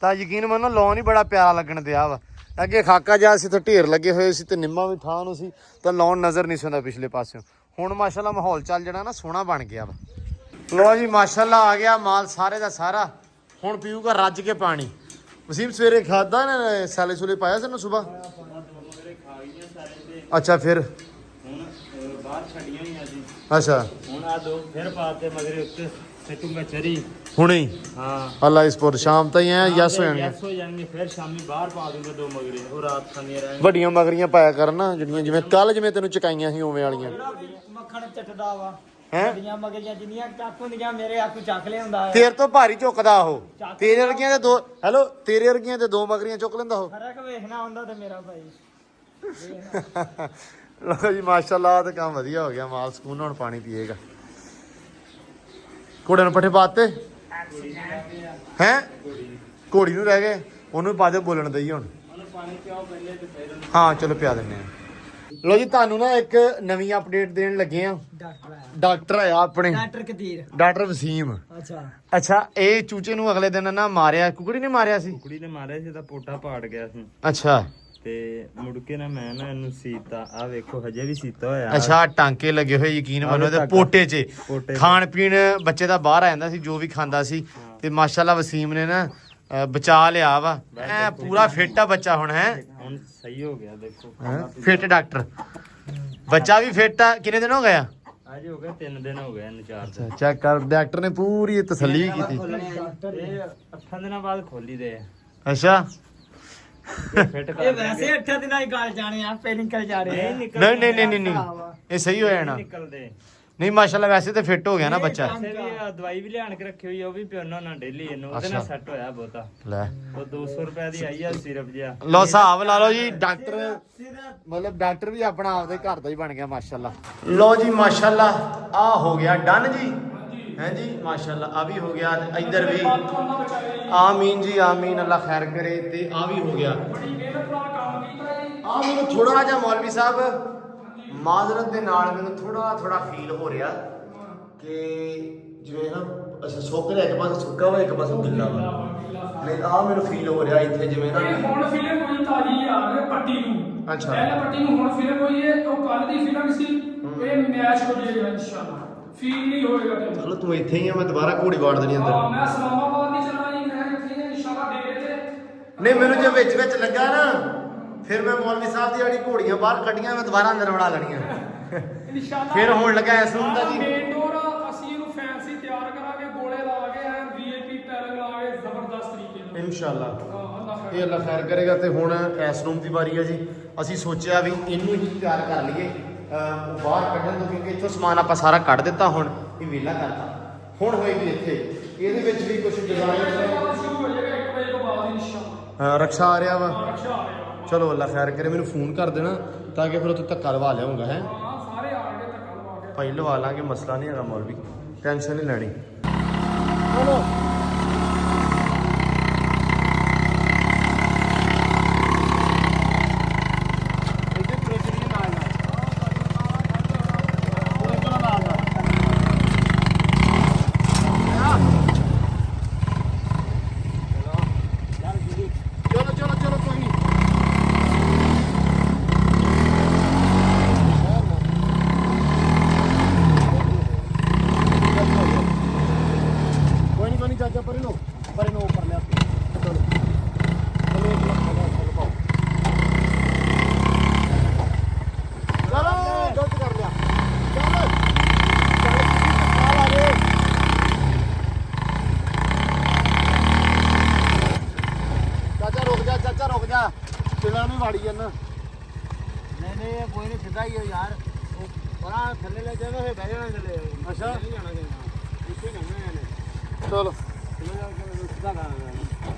ਤਾਂ ਯਕੀਨ ਮੰਨੋ ਲਾਉਣ ਹੀ ਬੜਾ ਪਿਆਰਾ ਲੱਗਣ ਦਿਆ ਵਾ। ਅੱਗੇ ਖਾਕਾ ਜਿਹਾ ਸੀ ਤੇ ਢੇਰ ਲੱਗੇ ਹੋਏ ਸੀ, ਤੇ ਨਿੰਮਾ ਵੀ ਥਾਂ ਨੂੰ ਸੀ, ਤਾਂ ਲਾਉਣ ਨਜ਼ਰ ਨਹੀਂ ਸੀ ਆਉਂਦਾ ਪਿਛਲੇ ਪਾਸਿਓਂ। ਹੁਣ ਮਾਸ਼ਾਅੱਲਾ ਮਾਹੌਲ ਚੱਲ ਜਿਹੜਾ ਨਾ ਸੋਹਣਾ ਬਣ ਗਿਆ ਵਾ। ਲੋ ਜੀ ਮਾਸ਼ਾਅੱਲਾ ਆ ਗਿਆ ਮਾਲ ਸਾਰੇ ਦਾ ਸਾਰਾ। ਹੁਣ ਪੀਊਗਾ ਰੱਜ ਕੇ ਪਾਣੀ। ਵਸੀਮ ਸਵੇਰੇ ਖਾਦਾ ਨਾ, ਸਾਲੇ ਸੂਲੇ ਪਾਇਆ ਸੀ ਨਾ ਸੁਬਾ। ਅੱਛਾ ਫਿਰ ਬਾਹਰ ਛੱਡੀਆਂ ਹੀ ਆ ਜੀ। ਅੱਛਾ ਹੁਣ ਆ ਦੋ ਫਿਰ ਪਾਤੇ ਮਗਰੇ ਉੱਤੇ ਸੱਟੂਗਾ ਚਰੀ ਹੁਣੇ ਹੀ। ਹਾਂ ਅੱਲਾ ਇਸ ਪਰ ਸ਼ਾਮ ਤਾਈਂ ਐ ਯਸ ਹੋ ਜਾਣਗੇ। ਯਸ ਹੋ ਜਾਣਗੇ, ਫਿਰ ਸ਼ਾਮੀ ਬਾਹਰ ਪਾ ਦੂੰਗਾ ਦੋ ਮਗਰੇ, ਉਹ ਰਾਤ ਖਾਣੀਆਂ ਰਹਿਣਗੀਆਂ। ਵੱਡੀਆਂ ਮਗਰੀਆਂ ਪਾਇਆ ਕਰਨਾ, ਜਿਹੜੀਆਂ ਜਿਵੇਂ ਕੱਲ ਜਿਵੇਂ ਤੈਨੂੰ ਚਕਾਈਆਂ ਸੀ ਉਵੇਂ ਵਾਲੀਆਂ। ਮੱਖਣ ਚੱਟਦਾ ਵਾ। ਹੈਂ ਵੱਡੀਆਂ ਮਗਰੀਆਂ ਜਿੰਨੀਆਂ ਚੱਕ ਹੁੰਦੀਆਂ ਮੇਰੇ ਆਪ ਚੱਕ ਲਿਆਉਂਦਾ ਹੈ। ਤੇਰੇ ਤੋਂ ਭਾਰੀ ਝੁਕਦਾ ਉਹ। ਤੇਰੇ ਵਰਗੀਆਂ ਦੇ ਦੋ, ਹੈਲੋ ਤੇਰੇ ਵਰਗੀਆਂ ਤੇ ਦੋ ਮਗਰੀਆਂ ਚੁੱਕ ਲੈਂਦਾ ਉਹ। ਫਰਕ ਵੇਖਣਾ ਹੁੰਦਾ ਤੇ ਮੇਰਾ ਭਾਈ। ਲੋ ਜੀ ਮਾਸ਼ਾਅੱਲਾ ਤੇ ਕੰਮ ਵਧੀਆ ਹੋ ਗਿਆ, ਮਾਲ ਸਕੂਨ ਹੁਣ ਪਾਣੀ ਪੀਏਗਾ। ਘੋੜੇ ਨੂੰ ਪੱਠੇ ਪਾਤੇ ਹੈ ਘੋੜੀ ਨੂੰ ਰਹਿ ਗਏ ਉਹਨੂੰ ਪਾ ਦੇ ਬੋਲਣ ਦਈ ਹੁਣ ਹਾਂ ਚਲੋ ਪਿਆ ਦਿੰਨੇ ਆ ਲੋ ਜੀ ਤੁਹਾਨੂੰ ਨਾ ਇੱਕ ਨਵੀਂ ਅਪਡੇਟ ਦੇਣ ਲੱਗੇ ਆ ਡਾਕਟਰ ਆਇਆ ਆਪਣੇ ਡਾਕਟਰ ਕਦੀਰ ਡਾਕਟਰ ਵਸੀਮ ਅੱਛਾ ਅੱਛਾ ਇਹ ਚੂਚੇ ਨੂੰ ਅਗਲੇ ਦਿਨ ਨਾ ਮਾਰਿਆ ਕੁਕੜੀ ਨੇ ਮਾਰਿਆ ਸੀ ਕੁੜੀ ਨੇ ਮਾਰਿਆ ਸੀ ਤਾਂ ਪੋਟਾ ਪਾੜ ਗਿਆ ਸੀ ਅੱਛਾ ਤੇ ਮੁੜ ਕੇ ਨਾ ਮੈਂ ਨਾ ਇਹਨੂੰ ਸੀਤਾ ਆ ਵੇਖੋ ਹਜੇ ਵੀ ਸੀਤਾ ਹੋਇਆ ਅੱਛਾ ਟਾਂਕੇ ਲੱਗੇ ਹੋਏ ਯਕੀਨ ਮੰਨੋ ਤੇ ਪੋਟੇ 'ਚ ਪੋਟੇ 'ਚ। ਖਾਣ ਪੀਣ ਬੱਚੇ ਦਾ ਬਾਹਰ ਆ ਜਾਂਦਾ ਸੀ ਜੋ ਵੀ ਖਾਂਦਾ ਸੀ ਤੇ ਮਾਸ਼ਾਅੱਲਾ ਵਸੀਮ ਨੇ ਨਾ ਬਚਾ ਲਿਆ ਵਾ ਐ ਪੂਰਾ ਫਿੱਟ ਆ ਬੱਚਾ ਹੁਣ ਹੈ ਹੁਣ ਸਹੀ ਹੋ ਗਿਆ ਦੇਖੋ ਫਿੱਟ ਡਾਕਟਰ ਬੱਚਾ ਵੀ ਫਿੱਟ ਆ ਕਿੰਨੇ ਦਿਨ ਹੋ ਗਏ ਆ ਅੱਜ ਹੋ ਗਿਆ 3 ਦਿਨ ਹੋ ਗਏ ਇਹਨੂੰ 4 ਦਿਨ ਚੈੱਕ ਕਰ ਡਾਕਟਰ ਨੇ ਪੂਰੀ ਤਸੱਲੀ ਕੀਤੀ ਇਹ 8 ਦਿਨਾਂ ਬਾਅਦ ਖੋਲੀ ਦੇ ਅੱਛਾ ਫਿੱਟ ਕਰ ਇਹ ਵੈਸੇ 8 ਦਿਨਾਂ ਦੀ ਗੱਲ ਜਾਣੇ ਆ ਫੇ ਨਿਕਲ ਜਾ ਰਹੇ ਆ ਨਹੀਂ ਇਹ ਸਹੀ ਹੋ ਜਾਣਾ ਨਿਕਲਦੇ ਨਹੀਂ ਮਾਸ਼ਾਅੱਲਾ ਵੈਸੇ ਤੇ ਫਿੱਟ ਹੋ ਗਿਆ ਨਾ ਬੱਚਾ ਵੈਸੇ ਵੀ ਆ ਦਵਾਈ ਵੀ ਲਿਆਣ ਕੇ ਰੱਖੀ ਹੋਈ ਆ ਉਹ ਵੀ ਪਿਓਨਾ ਨਾਲ ਡੇਲੀ ਇਹਨੂੰ ਉਹਦੇ ਨਾਲ ਸੈੱਟ ਹੋਇਆ ਬਹੁਤਾ ਲੈ ਉਹ 200 ਰੁਪਏ ਦੀ ਆਈ ਆ ਸਿਰਪ ਜਿਹਾ ਲੋ ਹਿਸਾਬ ਲਾ ਲਓ ਜੀ ਡਾਕਟਰ ਮਤਲਬ ਡਾਕਟਰ ਵੀ ਆਪਣਾ ਆਪਦੇ ਘਰ ਦਾ ਹੀ ਬਣ ਗਿਆ ਮਾਸ਼ਾਅੱਲਾ ਲੋ ਜੀ ਮਾਸ਼ਾਅੱਲਾ ਆ ਹੋ ਗਿਆ ਡਨ ਜੀ ਹੈ ਜੀ ਮਾਸ਼ਾਅੱਲਾ ਆ ਵੀ ਹੋ ਗਿਆ ਤੇ ਇੱਧਰ ਵੀ ਆਮੀਨ ਜੀ ਆਮੀਨ ਅੱਲਾ ਖੈਰ ਕਰੇ ਤੇ ਆ ਵੀ ਹੋ ਗਿਆ ਆ ਮੈਨੂੰ ਥੋੜਾ ਜਿਹਾ ਮੌਲਵੀ ਸਾਹਿਬ ਮਾਜ਼ਰਤ ਦੇ ਨਾਲ ਮੈਨੂੰ ਥੋੜਾ ਫੀਲ ਹੋ ਰਿਹਾ ਕਿ ਜਿਵੇਂ ਨਾ ਅੱਛਾ ਸੁੱਕ ਰਿਹਾ ਇੱਕ ਪਾਸੇ ਸੁੱਕਾ ਵਾ ਇੱਕ ਪਾਸੇ ਗਿੱਲਾ ਵਾ ਨਹੀਂ ਆ ਮੈਨੂੰ ਫੀਲ ਹੋ ਰਿਹਾ ਇੱਥੇ ਜਿਵੇਂ ਨਾ ਇਹ ਹੁਣ ਫਿਲਮ ਹੋਈ ਤਾਜੀ ਯਾਰ ਪੱਟੀ ਨੂੰ ਅੱਛਾ। ਪਹਿਲਾਂ ਪੱਟੀ ਨੂੰ ਹੁਣ ਫਿਲਮ ਹੋਈ ਹੈ ਉਹ ਕੱਲ ਦੀ ਫਿਲਮ ਸੀ ਇਹ ਮੈਚ ਹੋ ਜਾਏਗਾ ਇਨਸ਼ਾਅੱਲਾ ਫੀਲ ਨਹੀਂ ਹੋਏਗਾ ਤੈਨੂੰ ਚਲੋ ਤੂੰ ਇੱਥੇ ਹੀ ਆ ਮੈਂ ਦੁਬਾਰਾ ਘੋੜੀ ਵਾੜ ਦੇਣੀ ਅੰਦਰ ਮੈਂ ਇਸਲਾਮਾਬਾਦ ਨਹੀਂ ਚੱਲਣਾ ਜੀ ਮੈਂ ਇੱਥੇ ਹੀ ਇਨਸ਼ਾਅੱਲਾ ਡੇਰੇ ਤੇ ਨਹੀਂ ਮੈਨੂੰ ਜੇ ਵਿੱਚ ਲੱਗਾ ਨਾ ਫਿਰ ਮੈਂ ਮੌਲਵੀ ਸਾਹਿਬ ਦੀ ਜਿਹੜੀ ਘੋੜੀਆਂ ਬਾਹਰ ਕੱਢੀਆਂ ਮੈਂ ਦੁਬਾਰਾ ਅੰਦਰ ਵੜਾ ਲੈਣੀਆਂ ਇਨਸ਼ਾਅੱਲਾ ਫਿਰ ਹੋਣ ਲੱਗਾ ਇਸ ਨੂੰ ਦਾ ਜੀ ਮੇਨ ਡੋਰ ਅਸੀਂ ਇਹਨੂੰ ਫੈਂਸੀ ਤਿਆਰ ਕਰਾਂਗੇ ਗੋਲੇ ਲਾ ਕੇ ਐ ਵੀਆਈਪੀ ਪੈਰਲ ਲਾ ਕੇ ਜ਼ਬਰਦਸਤ ਤਰੀਕੇ ਨਾਲ ਇਨਸ਼ਾਅੱਲਾ ਅੱਲਾਹ ਖੈਰ ਇਹ ਅੱਲਾ ਖੈਰ ਕਰੇਗਾ ਤੇ ਹੁਣ ਇਸ ਰੂਮ ਦੀ ਵਾਰੀ ਹੈ ਜੀ ਅਸੀਂ ਸੋਚਿਆ ਵੀ ਇਹਨੂੰ ਹੀ ਤਿਆਰ ਕਰ ਲਈਏ ਬਾਹਰ ਕੱਢਣ ਤੋਂ ਕਿਉਂਕਿ ਇੱਥੋਂ ਸਮਾਨ ਆਪਾਂ ਸਾਰਾ ਕੱਢ ਦਿੱਤਾ ਹੁਣ ਇਹ ਵਿਹਲਾ ਕਰਤਾ ਹੁਣ ਹੋਏਗੀ ਇੱਥੇ ਇਹਦੇ ਵਿੱਚ ਵੀ ਕੁਝ ਡਿਜ਼ਾਈਨ ਸ਼ੁਰੂ ਹੋ ਜਾਏਗਾ 1 ਵਜੇ ਤੋਂ ਬਾਅਦ ਇਨਸ਼ਾਅੱਲਾ ਰਕਸ਼ਾ ਆ ਰਿਹਾ ਵਾ ਰਕਸ਼ਾ ਆ ਰਿਹਾ ਚਲੋ ਅੱਲਾ ਖੈਰ ਕਰੇ ਮੈਨੂੰ ਫੋਨ ਕਰ ਦੇਣਾ ਤਾਂ ਕਿ ਫਿਰ ਉੱਥੇ ਧੱਕਾ ਲਵਾ ਲਿਆਉਂਗਾ ਹੈ ਹਾਂ ਸਾਰੇ ਆ ਗਏ ਧੱਕਾ ਲਵਾ ਕੇ ਭਾਈ ਲਵਾ ਲਾਂਗੇ ਮਸਲਾ ਨਹੀਂ ਹੈਗਾ ਮੌਲਵੀ ਟੈਨਸ਼ਨ ਨਹੀਂ ਲੈਣੀ ਚਲੋ ਚਲੋ ਕੋਈ ਨਹੀਂ ਕੋਈ ਨਹੀਂ ਚਾਚਾ ਪਰੇ ਨੂੰ ਉੱਪਰ ਲਿਆ ਚਲੋ ਚਲੋ ਪਾਓ ਚਲੋ ਗਲਤ ਕਰ ਲਿਆ ਚੱਲ ਚੱਲ ਆ ਗਏ ਚਾਚਾ ਰੁਕ ਜਾ ਪਿਲਾ ਨੂੰ ਵਾੜੀ ਜਾਂਦਾ ਨਹੀਂ ਇਹ ਕੋਈ ਨਹੀਂ ਸਿੱਧਾ ਹੀ ਹੋ ਯਾਰ ਉਹ ਥੱਲੇ ਲੈ ਜਾਵੇ ਫੇ ਬਹਿ ਜਾਣਾ ਥੱਲੇ ਅੱਛਾ ਨਹੀਂ ਜਾਣਾ ਇੱਥੇ ਜਾਣਾ ਨੇ ਚਲੋ ਸਿੱਧਾ ਕਰਾਂਗੇ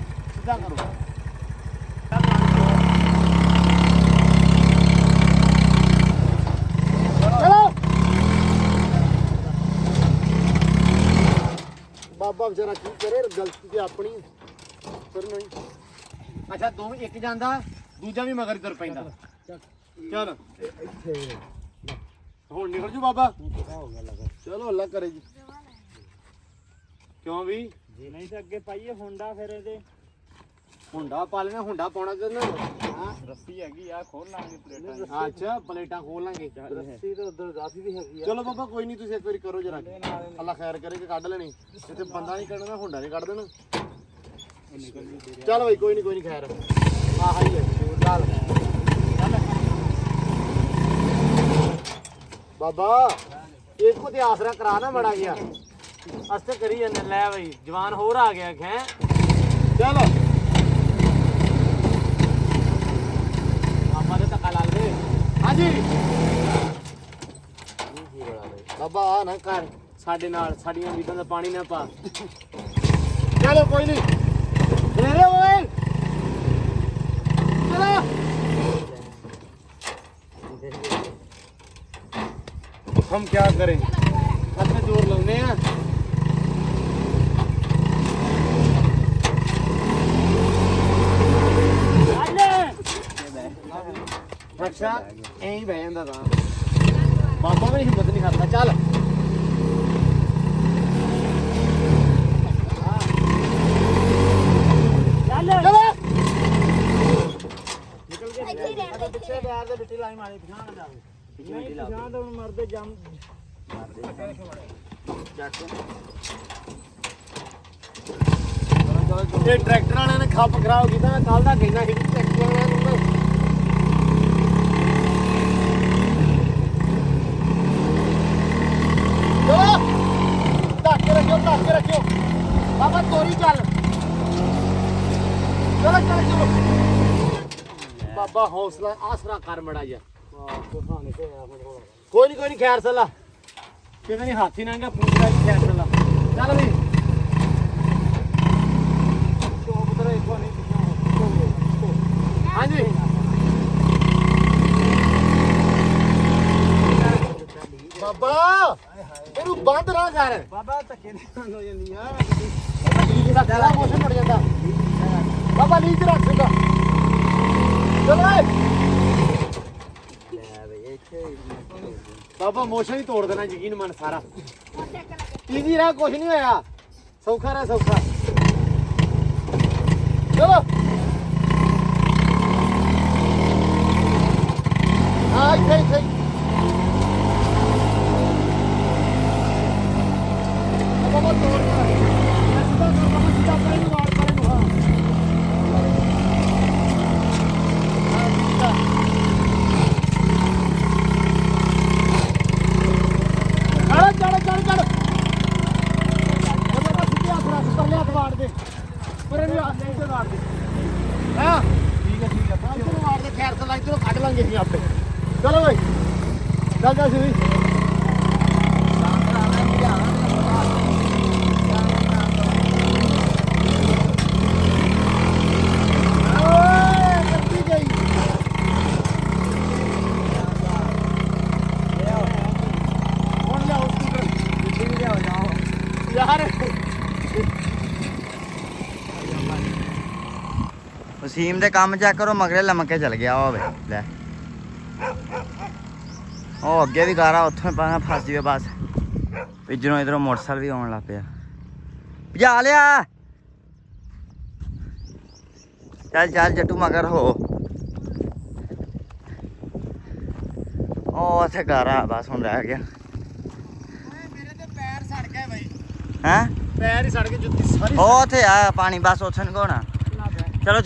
ਸਿੱਧਾ ਕਰੋ ਚਲੋ ਬਾਬਾ ਵਿਚਾਰਾ ਕੀ ਕਰੇ ਗਲਤੀ ਤੇ ਆਪਣੀ ਫਿਰ ਨਹੀਂ ਅੱਛਾ ਦੋਵੇਂ ਇੱਕ ਜਾਂਦਾ ਦੂਜਾ ਵੀ ਮਗਰ ਤੁਰ ਪੈਂਦਾ ਚਲ ਹੁਣ ਨਿਕਲ ਜੂ ਬਾਬਾ ਚਲੋ ਅੱਲਾ ਕਰੇ ਜੀ ਕਿਉਂ ਵੀ ਜੇ ਨਹੀਂ ਤਾਂ ਅੱਗੇ ਪਾਈਏ ਹੁੰਡਾ ਫਿਰ ਇਹਦੇ ਹੁੰਡਾ ਪਾ ਲੈਣਾ ਹੁੰਡਾ ਪਾਉਣਾ ਕਿੰਨਾ ਹਾਂ ਰੱਸੀ ਹੈਗੀ ਆ ਖੋਲ ਲਾਂਗੇ ਪਲੇਟਾਂ ਅੱਛਾ ਪਲੇਟਾਂ ਖੋਲ ਲਾਂਗੇ ਰੱਸੀ ਤੇ ਉਧਰ ਦਾਤੀ ਵੀ ਹੈਗੀ ਚਲੋ ਬਾਬਾ ਕੋਈ ਨਹੀਂ ਤੁਸੀਂ ਇੱਕ ਵਾਰੀ ਕਰੋ ਜਰਾ ਅੱਲਾ ਖੈਰ ਕਰੇ ਕਿ ਕੱਢ ਲੈਣੀ ਇੱਥੇ ਬੰਦਾ ਨਹੀਂ ਕੱਢਣਾ ਹੁੰਡਾ ਨਹੀਂ ਕੱਢ ਦੇਣਾ ਚੱਲ ਬਈ ਕੋਈ ਨਹੀਂ ਖੈਰ ਆਹ ਹੀ ਹੈ ਜ਼ੋਰਦਾਰ ਬਾਬਾ ਇੱਕੋ ਤੇ ਆਸਰਾ ਕਰਾ ਨਾ ਮੜਾ ਗਿਆ ਅਸਤੇ ਕਰੀ ਜਾਂਦੇ ਲੈ ਬਈ ਜਵਾਨ ਹੋਰ ਆ ਗਿਆ ਹੈ ਚੱਲ ਆਪਾਂ ਦੇ ਧੱਕਾ ਲੱਗ ਦੇ ਹਾਂਜੀ ਬਾਬਾ ਆ ਨਾ ਕਰ ਸਾਡੇ ਨਾਲ ਸਾਡੀਆਂ ਉਮੀਦਾਂ ਦਾ ਪਾਣੀ ਨਾ ਪਾ ਚਲੋ ਕੋਈ ਨਹੀਂ ਰੇ ਓਏ ਚਲੋ हम क्या करें हाथ में जोर लगने हैं ਰਕਸ਼ਾ ਐਂ ਹੀ ਬਹਿ ਜਾਂਦਾ ਤਾਂ ਬਾਬਾ ਵੀ ਹਿੰਮਤ ਨਹੀਂ ਕਰਦਾ। ਚੱਲ ਚਲੋ ਪਿੱਛੇ ਬਿਆਰ ਦੇ ਬਿੱਟੀ ਲਾਈ ਮਾਰੀ ਪਛਾਣ ਨਾ ਜਾਵੇ ਨਹੀਂ ਪਛਾਣ ਤਾਂ ਹੁਣ ਮਰਦੇ ਜੰਮ ਇਹ ਟਰੈਕਟਰ ਵਾਲਿਆਂ ਨੇ ਖੱਪ ਖਰਾਬ ਕੀਤਾ। ਮੈਂ ਕੱਲ ਦਾ ਕਹਿੰਦਾ ਸੀ ਕਿ ਟਰੈਕਟਰ ਵਾਲਿਆਂ ਨੂੰ ਨਾ ਚਲੋ ਢੱਕ ਕੇ ਰੱਖਿਓ ਬਾਬਾ ਤੋਰੀ ਚੱਲ। ਚਲੋ ਚਲੋ ਬਾਬਾ ਹੌਸਲਾ ਆਸਰਾ ਕਰ ਮੜਾ ਜਾ। ਕੋਈ ਨਹੀਂ ਖੈਰ ਸਲਾ ਕਿਤੇ ਨਹੀਂ ਹਾਥੀ ਨੰਗਾ ਪੂਰਾ ਹੀ ਖੈਰ ਸਲਾ। ਚੱਲ ਵੀ ਹਾਂਜੀ ਬਾਬਾ ਇਹਨੂੰ ਬੰਦ ਨਾ ਕਰ ਬਾਬਾ ਧੱਕੇ ਨਾਲ ਹੋ ਜਾਂਦੀ ਆ। ਸਾਡਾ ਮੋਸ਼ਨ ਮੁੜ ਜਾਂਦਾ ਬਾਬਾ ਨੀਚ ਰੱਖ ਸਕਦਾ। ਚਲੋ ਬਾਬਾ ਮੋਸ਼ਨ ਹੀ ਤੋੜ ਦੇਣਾ ਯਕੀਨ ਮੰਨ ਸਾਰਾ। ਈਜ਼ੀ ਰਹਾ ਕੁਝ ਨਹੀਂ ਹੋਇਆ ਸੌਖਾ ਰਹਾ ਸੌਖਾ। ਚਲੋ ਹਾਂ ਇੱਥੇ ਬਾਬਾ ਤੋੜ ਕਰ ਸਿੱਧਾ ਕਰ ਬਾਬਾ ਸਿੱਧਾ ਕਰ ਨੂੰ ਵਾਰ ਕਰ ਨੂੰ ਹਾਂ ਚੜ ਬਾਬਾ ਸਿੱਧੇ ਹੱਥ ਰੱਖ ਪਰਲੇ ਹੱਥ ਵਾੜ ਦੇ ਪਰੇ ਨੂੰ ਹੱਥ ਇੱਥੇ ਵਾੜ ਦੇ। ਹਾਂ ਠੀਕ ਹੈ ਇੱਧਰੋਂ ਵਾੜ ਦੇ ਖੈਰ ਸਲਾ ਇੱਧਰੋਂ ਕੱਢ ਲਾਂਗੇ ਜੀ ਆਪੇ। ਚਲੋ ਬਈ ਚੱਲ ਸੀ ਵਸੀਮ ਦੇ ਕੰਮ ਚੈੱਕ ਕਰੋ ਮਗਰੇ ਲਮਕ ਕੇ ਚਲ ਗਿਆ ਹੋਵੇ ਲੈ ਉਹ ਅੱਗੇ ਵੀ ਗਾਰਾ ਉੱਥੋਂ ਪਾਣਾ ਫਸ ਜਵੇ ਬਸ ਇੱਧਰੋਂ ਇਧਰੋਂ ਮੋਟਰਸਾਈਕਲ ਵੀ ਆਉਣ ਲੱਗ ਪਿਆ ਭਜਾ ਲਿਆ ਚੱਲ ਜੱਟੂ ਮਗਰ ਹੋ ਉਹ ਉੱਥੇ ਗਾਰਾ ਬਸ ਹੁਣ ਰਹਿ ਗਿਆ ਮੇਰੇ ਤੇ ਪੈਰ ਸੜ ਗਏ ਬਈ ਹੈਂ ਪੈਰ ਹੀ ਸੜ ਗਏ ਜੁੱਤੀ ਸਾਰੀ ਉਹ ਉੱਥੇ ਆ ਪਾਣੀ ਬਸ ਉੱਥੇ ਨਗਾਉਣਾ ਚਲੋ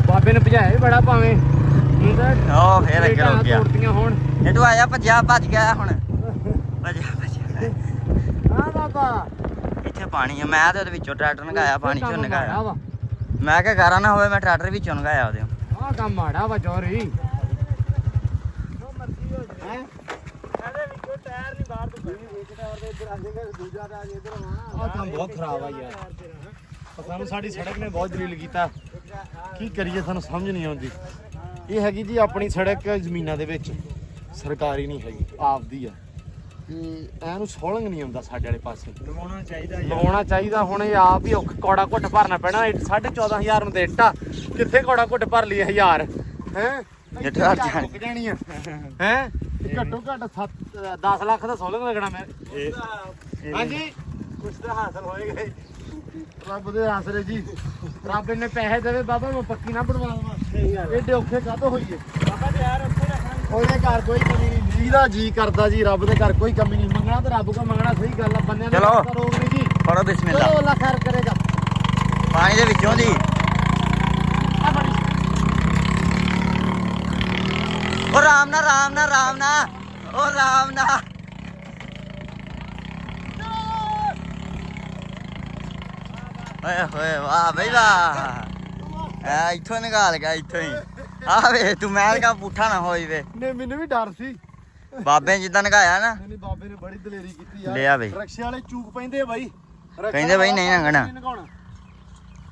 ਬਾਬੇ ਨੇ ਭਜਾਇਆ ਵੀ ਬੜਾ ਭਾਵੇਂ ਉਹ ਫੇਰ ਅੱਗੇ ਰੁਕ ਗਿਆ ਤੋੜਤੀਆਂ ਹੁਣ ਇਹ ਤੂੰ ਆਇਆ ਭੱਜ ਗਿਆ ਹੁਣ ਭੱਜਿਆ ਹਾਂ ਬਾਬਾ ਇੱਥੇ ਪਾਣੀ ਆ ਮੈਂ ਤੇ ਉਹਦੇ ਵਿੱਚੋਂ ਟਰੈਕਟਰ ਨਗਾਇਆ ਪਾਣੀ ਚੋਂ ਮਾੜਾ ਨਗਾਇਆ ਵਾ ਮੈਂ ਕਿਹਾ ਗਾਰਾ ਨਾ ਹੋਵੇ ਮੈਂ ਟਰੈਕਟਰ ਵਿੱਚੋਂ ਨਗਾਇਆ ਉਹਦੇ ਆਹ ਕੰਮ ਮਾੜਾ ਵਾ ਚੋਰੀ ਆਹ ਕੰਮ ਬਹੁਤ ਖਰਾਬ ਆ ਯਾਰ ਸਾਨੂੰ ਸਾਡੀ ਸੜਕ ਨੇ ਬਹੁਤ ਜਲੀਲ ਕੀਤਾ ਕੀ ਕਰੀਏ ਸਾਨੂੰ ਸਮਝ ਨਹੀਂ ਆਉਂਦੀ ਇਹ ਹੈਗੀ ਜੀ ਆਪਣੀ ਸੜਕ ਜ਼ਮੀਨਾਂ ਦੇ ਵਿੱਚ ਸਰਕਾਰੀ ਨਹੀਂ ਹੈਗੀ ਆਪਦੀ ਆ ਤੇ ਇਹਨੂੰ ਸੋਲੰਗ ਨਹੀਂ ਆਉਂਦਾ ਸਾਡੇ ਵਾਲੇ ਪਾਸੇ ਲਵਾਉਣਾ ਚਾਹੀਦਾ ਹੁਣ ਇਹ ਆਪ ਹੀ ਔਖ ਕੌੜਾ ਘੁੱਟ ਭਰਨਾ ਪੈਣਾ 14,500 ਨੂੰ ਦੇ ਇੱਟਾ ਕਿੱਥੇ ਕੌੜਾ ਘੁੱਟ ਭਰ ਲਈ 1000 ਹੈ ਜਿੱਥੇ ਹਟ ਜਾਣੀ। ਮੁੱਕ ਜਾਣੀ ਆ ਹੈ ਘੱਟੋ ਘੱਟ 10 ਲੱਖ ਦਾ ਸੋਲੰਗ ਲੱਗਣਾ ਮੈਂ ਹਾਂਜੀ ਕੁਛ ਤਾਂ ਹਾਸਲ ਹੋਏਗਾ ਹੀ। ਰੱਬ ਦੇ ਆਸਰੇ ਜੀ ਰੱਬ ਇਹਨੇ ਪੈਸੇ ਦੇਵੇ ਬਾਬਾ ਮੈਂ ਪੱਕੀ ਨਾ ਬਣਵਾ ਲਵਾਂ ਏਡੇ ਔਖੇ ਕਾਹਤੋਂ ਹੋਈਏ ਬਾਬਾ ਤੇ ਯਾਰ ਉੱਥੇ ਰੱਖਾਂ ਉਹਦੇ ਘਰ ਕੋਈ ਕਮੀ ਨਹੀਂ ਜਿਹਦਾ ਜੀ ਕਰਦਾ ਜੀ ਰੱਬ ਦੇ ਘਰ ਕੋਈ ਕਮੀ ਨਹੀਂ ਮੰਗਣਾ ਤੇ ਰੱਬ ਕੋ ਮੰਗਣਾ ਸਹੀ ਗੱਲ ਆ ਬੰਦਿਆਂ ਦਾ ਚਲੋ। ਰੋਗ ਨਹੀਂ ਜੀ ਪੜੋ ਬਿਸਮਿਲ੍ਲਾ ਚਲੋ ਅੱਲਾ ਖੈਰ ਕਰੇਗਾ ਪਾਣੀ ਦੇ ਵਿੱਚੋਂ ਦੀ ਆ ਬੜੀ ਉਹ ਰਾਮ ਨਾ ਉਹ ਰਾਮ ਨਾ ਓਏ ਹੋਏ ਵਾਹ ਬਈ ਵਾਹ ਐ ਇੱਥੋਂ ਨਿਕਾਲ ਗਿਆ ਇੱਥੋਂ ਹੀ ਆ ਵੇ ਤੂੰ ਮਹਿਲ ਕਾ ਪੁੱਠਾ ਨਾ ਹੋਈ ਵੇ ਨੇ ਮੈਨੂੰ ਵੀ ਡਰ ਸੀ ਬਾਬੇ ਜਿੱਦਾਂ ਨਗਾਇਆ ਨਾ ਨਹੀਂ ਬਾਬੇ ਨੇ ਬੜੀ ਦਲੇਰੀ ਕੀਤੀ ਯਾਰ ਲਿਆ ਬਈ ਰਕਸ਼ੇ ਵਾਲੇ ਚੂਕ ਪੈਂਦੇ ਆ ਬਾਈ ਕਹਿੰਦੇ ਬਈ ਨਹੀਂ ਲੰਘਣਾ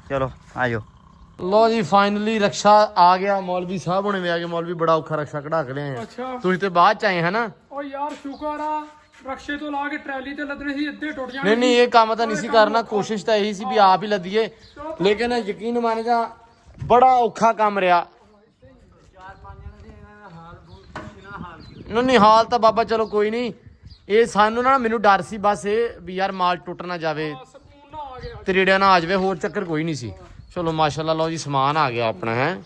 ਚਲੋ ਆਜੋ ਲੋ ਜੀ ਫਾਈਨਲੀ ਰਕਸ਼ਾ ਆ ਗਿਆ ਮੌਲਵੀ ਸਾਹਿਬ ਹੁਣੇ ਵੀ ਆ ਗਏ ਮੌਲਵੀ ਬੜਾ ਔਖਾ ਰਕਸ਼ਾ ਕਢਾ ਕੇ ਲਿਆਏ ਆ ਅੱਛਾ ਤੁਸੀਂ ਤੇ ਬਾਅਦ ਚ ਆਏ ਹਨਾ ਓ ਯਾਰ ਸ਼ੁਕਰ ਆ ਰਕਸ਼ੇ ਤੋਂ ਲਾ ਕੇ ਟਰਾਲੀ ਤੇ ਲੱਦਣੇ ਸੀ ਇੱਥੇ ਟੁੱਟ ਜਾਣੇ ਨਹੀਂ ਇਹ ਕੰਮ ਤਾਂ ਨਹੀਂ ਸੀ ਕਰਨਾ ਕੋਸ਼ਿਸ਼ ਤਾਂ ਇਹੀ ਸੀ ਵੀ ਆਪ ਹੀ ਲੱਦੀਏ ਲੇਕਿਨ ਯਕੀਨ ਮੰਨ ਜਾ ਬੜਾ ਔਖਾ ਕੰਮ ਰਿਹਾ। ਨਹੀਂ ਹਾਲ ਤਾਂ ਬਾਬਾ ਚਲੋ ਕੋਈ ਨਹੀਂ, ਇਹ ਸਾਨੂੰ ਨਾ ਮੈਨੂੰ ਡਰ ਸੀ ਬਸ ਇਹ ਵੀ ਯਾਰ ਮਾਲ ਟੁੱਟ ਨਾ ਜਾਵੇ, ਸਕੂਨ ਨਾ ਆ ਗਿਆ। ਤਰੇੜਿਆ ਨਾ ਆ ਜਾਵੇ, ਹੋਰ ਚੱਕਰ ਕੋਈ ਨਹੀਂ ਸੀ। ਚਲੋ ਮਾਸ਼ਾਅੱਲਾ ਲਓ ਜੀ ਸਮਾਨ ਆ ਗਿਆ ਆਪਣਾ ਹੈ।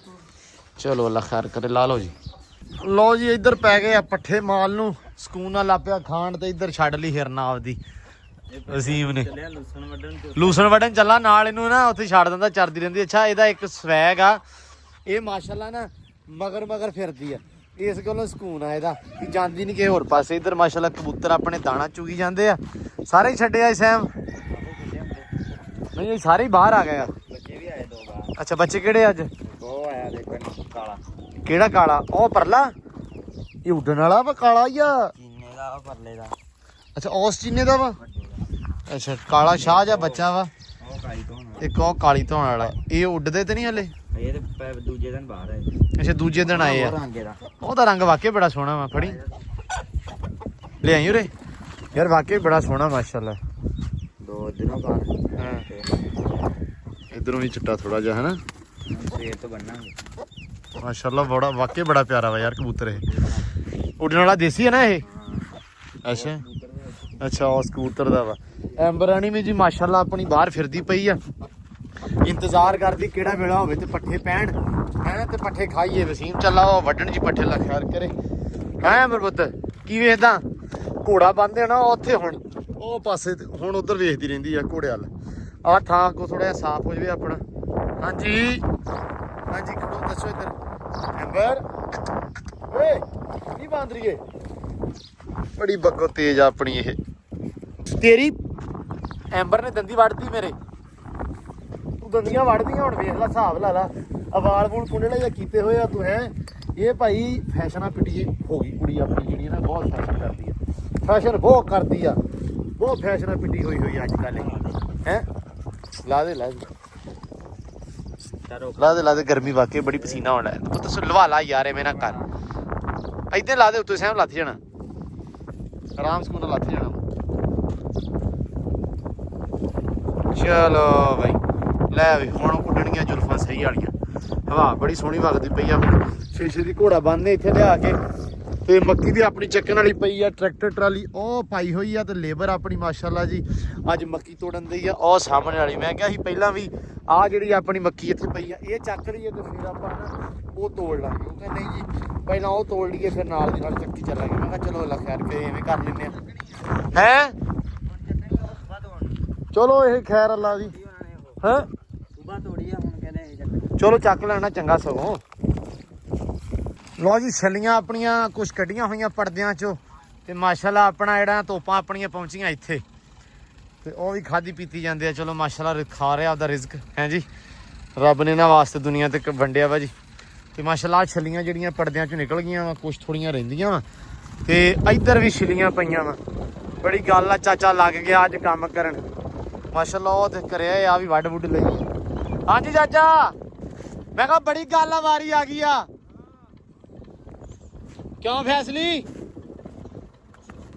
ਚਲੋ ਅੱਲਾ ਖੈਰ ਕਰੇ, ਲਾ ਲਓ ਜੀ। ਲਓ ਜੀ ਇੱਧਰ ਪੈ ਗਏ ਆ ਪੱਠੇ ਮਾਲ ਨੂੰ, ਸਕੂਨ ਨਾਲ ਲਾਪਿਆ ਖਾਣ ਤੇ ਇੱਧਰ ਛੱਡ ਲਈ ਹਿਰਨਾ ਆਪਦੀ ਵਸੀਮ ਨੇ। ਲੂਸਣ ਵੱਢਣ ਚੱਲਾ ਨਾਲ, ਇਹਨੂੰ ਨਾ ਉੱਥੇ ਛੱਡ ਦਿੰਦਾ ਚਰਦੀ ਰਹਿੰਦੀ। ਅੱਛਾ ਇਹਦਾ ਇੱਕ ਸਵੈਗ ਆ, ਇਹ ਮਾਸ਼ਾਅੱਲਾ ਨਾ ਮਗਰ ਫਿਰਦੀ ਆ, ਇਸ ਗੱਲੋਂ ਸਕੂਨ ਆ ਇਹਦਾ ਕਿ ਜਾਂਦੀ ਨਹੀਂ ਕਿਸੇ ਹੋਰ ਪਾਸੇ। ਇੱਧਰ ਮਾਸ਼ਾਅੱਲਾ ਕਬੂਤਰ ਆਪਣੇ ਦਾਣਾ ਚੁਗੀ ਜਾਂਦੇ ਆ, ਸਾਰੇ ਹੀ ਛੱਡੇ ਆ ਸੈਮ। ਨਹੀਂ ਇਹ ਸਾਰੇ ਹੀ ਬਾਹਰ ਆ ਗਏ ਆ। ਬੱਚੇ ਵੀ ਆਏ 2 ਬਾਰ। ਅੱਛਾ ਬੱਚੇ ਕਿਹੜੇ ਅੱਜ? ਉਹ ਆਇਆ ਦੇਖੋ ਕਾਲਾ। ਕਿਹੜਾ ਕਾਲਾ? ਉਹ ਪਰਲਾ, ਇਹ ਉੱਡਣ ਵਾਲਾ ਵਾ ਕਾਲਾ ਜਾਂ ਚੀਨੇ ਦਾ ਉਹ ਪਰਲੇ ਦਾ। ਅੱਛਾ ਉਸ ਚੀਨੇ ਦਾ ਵਾ। ਅੱਛਾ ਕਾਲਾ ਸ਼ਾਹ ਜਾਂ ਬੱਚਾ ਵਾ, ਉਹ ਕਾਲੀ ਤੋਂ ਇੱਕ ਉਹ ਕਾਲੀ ਧੋਣ ਵਾਲਾ। ਇਹ ਉੱਡਦੇ ਤੇ ਨਹੀਂ ਹਲੇ? ਇਹ ਤੇ ਦੂਜੇ ਦਿਨ ਬਾਹਰ ਆਏ। ਅੱਛਾ ਦੂਜੇ ਦਿਨ ਆਏ ਆ। ਰੰਗੇ ਦਾ ਉਹਦਾ ਰੰਗ ਵਾਕਈ ਬੜਾ ਸੋਹਣਾ ਵਾ, ਫੜੀ ਲਿਆਈ ਉਰੇ ਯਾਰ, ਵਾਕਈ ਬੜਾ ਸੋਹਣਾ ਮਾਸ਼ਾਅੱਲਾ। 2 ਦਿਨੋਂ ਬਾਅਦ ਹਾਂ ਇਧਰੋਂ ਵੀ ਚਿੱਟਾ ਥੋੜਾ ਜਿਹਾ ਹੈ ਨਾ, ਸਵੇਰ ਤੋਂ ਬੰਨਾਂਗੇ। ਮਾਸ਼ਾਅੱਲਾ ਬੜਾ ਵਾਕਈ ਬੜਾ ਪਿਆਰਾ ਵਾ ਯਾਰ ਕਬੂਤਰ। ਇਹ ਉੱਡਣ ਵਾਲਾ ਦੇਸੀ ਹੈ ਨਾ ਇਹ? ਅੱਛਾ ਅੱਛਾ ਉਸ ਕਬੂਤਰ ਦਾ ਵਾ। ਐਂਬਰਾਣੀ ਵੀ ਜੀ ਮਾਸ਼ਾਅੱਲਾ ਆਪਣੀ ਬਾਹਰ ਫਿਰਦੀ ਪਈ ਆ, ਇੰਤਜ਼ਾਰ ਕਰਦੀ ਕਿਹੜਾ ਵੇਲਾ ਹੋਵੇ ਤੇ ਪੱਠੇ ਪੈਣ ਹੈ ਤੇ ਪੱਠੇ ਖਾਈਏ। ਵਸੀਮ ਚੱਲਾ ਉਹ ਵੱਢਣ ਜੀ ਪੱਠੇ ਲਾ ਖਿਆਲ ਕਰੇ ਹੈ ਮੇਰੇ ਪੁੱਤ। ਕੀ ਵੇਖਦਾ? ਘੋੜਾ ਬੰਨ੍ਹਦੇ ਨਾ ਉੱਥੇ, ਹੁਣ ਉਹ ਪਾਸੇ ਹੁਣ ਉਧਰ ਵੇਖਦੀ ਰਹਿੰਦੀ ਆ ਘੋੜੇ ਵੱਲ। ਆਹ ਥਾਂ ਕੋ ਥੋੜਾ ਜਿਹਾ ਸਾਫ਼ ਹੋ ਜਾਵੇ ਆਪਣਾ। ਹਾਂਜੀ ਹਾਂਜੀ ਖੜੋ, ਦੱਸੋ ਇੱਧਰ। ਐਂਬਰ ਓਏ ਕੀ ਬੰਦ ਰਹੀ ਏ? ਬੜੀ ਬੱਗੋ ਤੇਜ਼ ਆ ਆਪਣੀ ਇਹ। ਤੇਰੀ ਐਂਬਰ ਨੇ ਦੰਦੀ ਵੜਦੀ ਮੇਰੇ, ਤੂੰ ਦੰਦੀਆਂ ਵੜਦੀਆਂ ਹੁਣ ਵੇਖ ਲੈ, ਹਿਸਾਬ ਲਾ ਲਾ। ਅਵਾਲ ਬੂਲ ਕੁੰਡਲੇ ਜਾਂ ਕੀਤੇ ਹੋਏ ਆ ਤੂੰ ਹੈ। ਇਹ ਭਾਈ ਫੈਸ਼ਨਾਂ ਪਿੱਟੀ ਹੋ ਗਈ ਕੁੜੀ ਆਪਣੀ ਜਿਹੜੀ ਨਾ, ਬਹੁਤ ਫੈਸ਼ਨ ਕਰਦੀ ਆ, ਫੈਸ਼ਨ ਬਹੁਤ ਕਰਦੀ ਆ, ਬਹੁਤ ਫੈਸ਼ਨਾਂ ਪਿੱਟੀ ਹੋਈ ਅੱਜ ਕੱਲ੍ਹ ਹੈ। ਲਾ ਦੇ ਲਾ ਦੇ ਗਰਮੀ ਵਾਕਈ ਬੜੀ ਪਸੀਨਾ ਹੋਣਾ ਹੈ। ਉਹ ਤੁਸੀਂ ਲਵਾ ਲਾ ਯਾਰ ਐਵੇਂ ਨਾ ਕਰ, ਇੱਥੇ ਲਾ ਦੇ ਉੱਤੇ ਸਹਿਮ ਲੱਥ ਜਾਣਾ, ਆਰਾਮ ਸਕੂਨ ਨਾਲ ਲੱਥ ਜਾਣਾ। ਚਲੋ ਬਾਈ ਲੈ ਵੀ ਹੁਣ ਉੱਡਣੀਆਂ ਜ਼ੁਲਫਾਂ ਸਹੀ ਵਾਲੀਆਂ। ਹਵਾ ਬੜੀ ਸੋਹਣੀ ਵਗਦੀ ਪਈ ਆ, ਸ਼ੀਸ਼ੇ ਦੀ ਘੋੜਾ ਬੰਨ੍ਹਦੇ ਇੱਥੇ ਲਿਆ ਕੇ। ਤੇ ਮੱਕੀ ਦੀ ਆਪਣੀ ਚੱਕਣ ਵਾਲੀ ਪਈ ਆ, ਟਰੈਕਟਰ ਟਰਾਲੀ ਉਹ ਪਾਈ ਹੋਈ ਆ, ਤੇ ਲੇਬਰ ਆਪਣੀ ਮਾਸ਼ਾਅੱਲਾ ਜੀ ਅੱਜ ਮੱਕੀ ਤੋੜਨ ਦੀ ਆ। ਉਹ ਸਾਹਮਣੇ ਵਾਲੀ ਮੈਂ ਕਿਹਾ ਸੀ ਪਹਿਲਾਂ ਵੀ ਆਹ ਜਿਹੜੀ ਆਪਣੀ ਮੱਕੀ ਇੱਥੇ ਪਈ ਆ ਇਹ ਚੱਕ ਲਈਏ ਤੇ ਫਿਰ ਆਪਾਂ ਨਾ ਉਹ ਤੋੜ ਲਾਂਗੇ। ਉਹ ਕਹਿੰਦੇ ਨਹੀਂ ਜੀ ਪਹਿਲਾਂ ਉਹ ਤੋੜ ਲਈਏ ਫਿਰ ਨਾਲ ਦੀ ਨਾਲ ਚੱਕੀ ਚੱਲਾਂਗੇ। ਮੈਂ ਕਿਹਾ ਚਲੋ ਅੱਲਾ ਖੈਰ ਕਰੇ, ਐਵੇਂ ਕਰ ਲੈਂਦੇ ਆ ਹੈ। ਚਲੋ ਇਹ ਖੈਰ ਅੱਲਾ ਦੀ ਹੈ। ਸੁਬਾ ਤੋੜੀ ਆ, ਹੁਣ ਕਹਿੰਦੇ ਇਹ ਚੱਕ। ਚਲੋ ਚੱਕ ਲੈਣਾ ਚੰਗਾ ਸਗੋਂ। ਲਓ ਜੀ ਛੱਲੀਆਂ ਆਪਣੀਆਂ ਕੁਛ ਕੱਢੀਆਂ ਹੋਈਆਂ ਪਰਦਿਆਂ ਚੋਂ, ਤੇ ਮਾਸ਼ਾਅੱਲਾ ਆਪਣਾ ਜਿਹੜਾ ਤੋਪਾਂ ਆਪਣੀਆਂ ਪਹੁੰਚੀਆਂ ਇੱਥੇ, ਤੇ ਉਹ ਵੀ ਖਾਦੀ ਪੀਤੀ ਜਾਂਦੇ ਆ। ਚਲੋ ਮਾਸ਼ਾਅੱਲਾ ਖਾ ਰਿਹਾ ਆਪਦਾ ਰਿਜ਼ਕ ਹੈ ਜੀ, ਰੱਬ ਨੇ ਇਹਨਾਂ ਵਾਸਤੇ ਦੁਨੀਆ ਤੇ ਵੰਡਿਆ ਵਾ ਜੀ। ਤੇ ਮਾਸ਼ਾਅੱਲਾ ਛੱਲੀਆਂ ਜਿਹੜੀਆਂ ਪਰਦਿਆਂ ਚੋਂ ਨਿਕਲ ਗਈਆਂ ਵਾ, ਕੁਛ ਥੋੜੀਆਂ ਰਹਿੰਦੀਆਂ ਵਾ, ਤੇ ਇੱਧਰ ਵੀ ਛੱਲੀਆਂ ਪਈਆਂ ਵਾ। ਬੜੀ ਗੱਲ ਆ, ਚਾਚਾ ਲੱਗ ਗਿਆ ਅੱਜ ਕੰਮ ਕਰਨ ਮਾਸ਼ਾਅੱਲਾ। ਉਹ ਤੇ ਕਰਿਆ ਆ ਵੀ ਵੱਢ ਵੁੱਢ ਲਈ। ਹਾਂਜੀ ਚਾਚਾ ਮੈਂ ਕਿਹਾ ਬੜੀ ਗੱਲ ਆ, ਵਾਰੀ ਆ ਗਈ ਆ। ਕਿਉਂ ਫੈਸਲੀ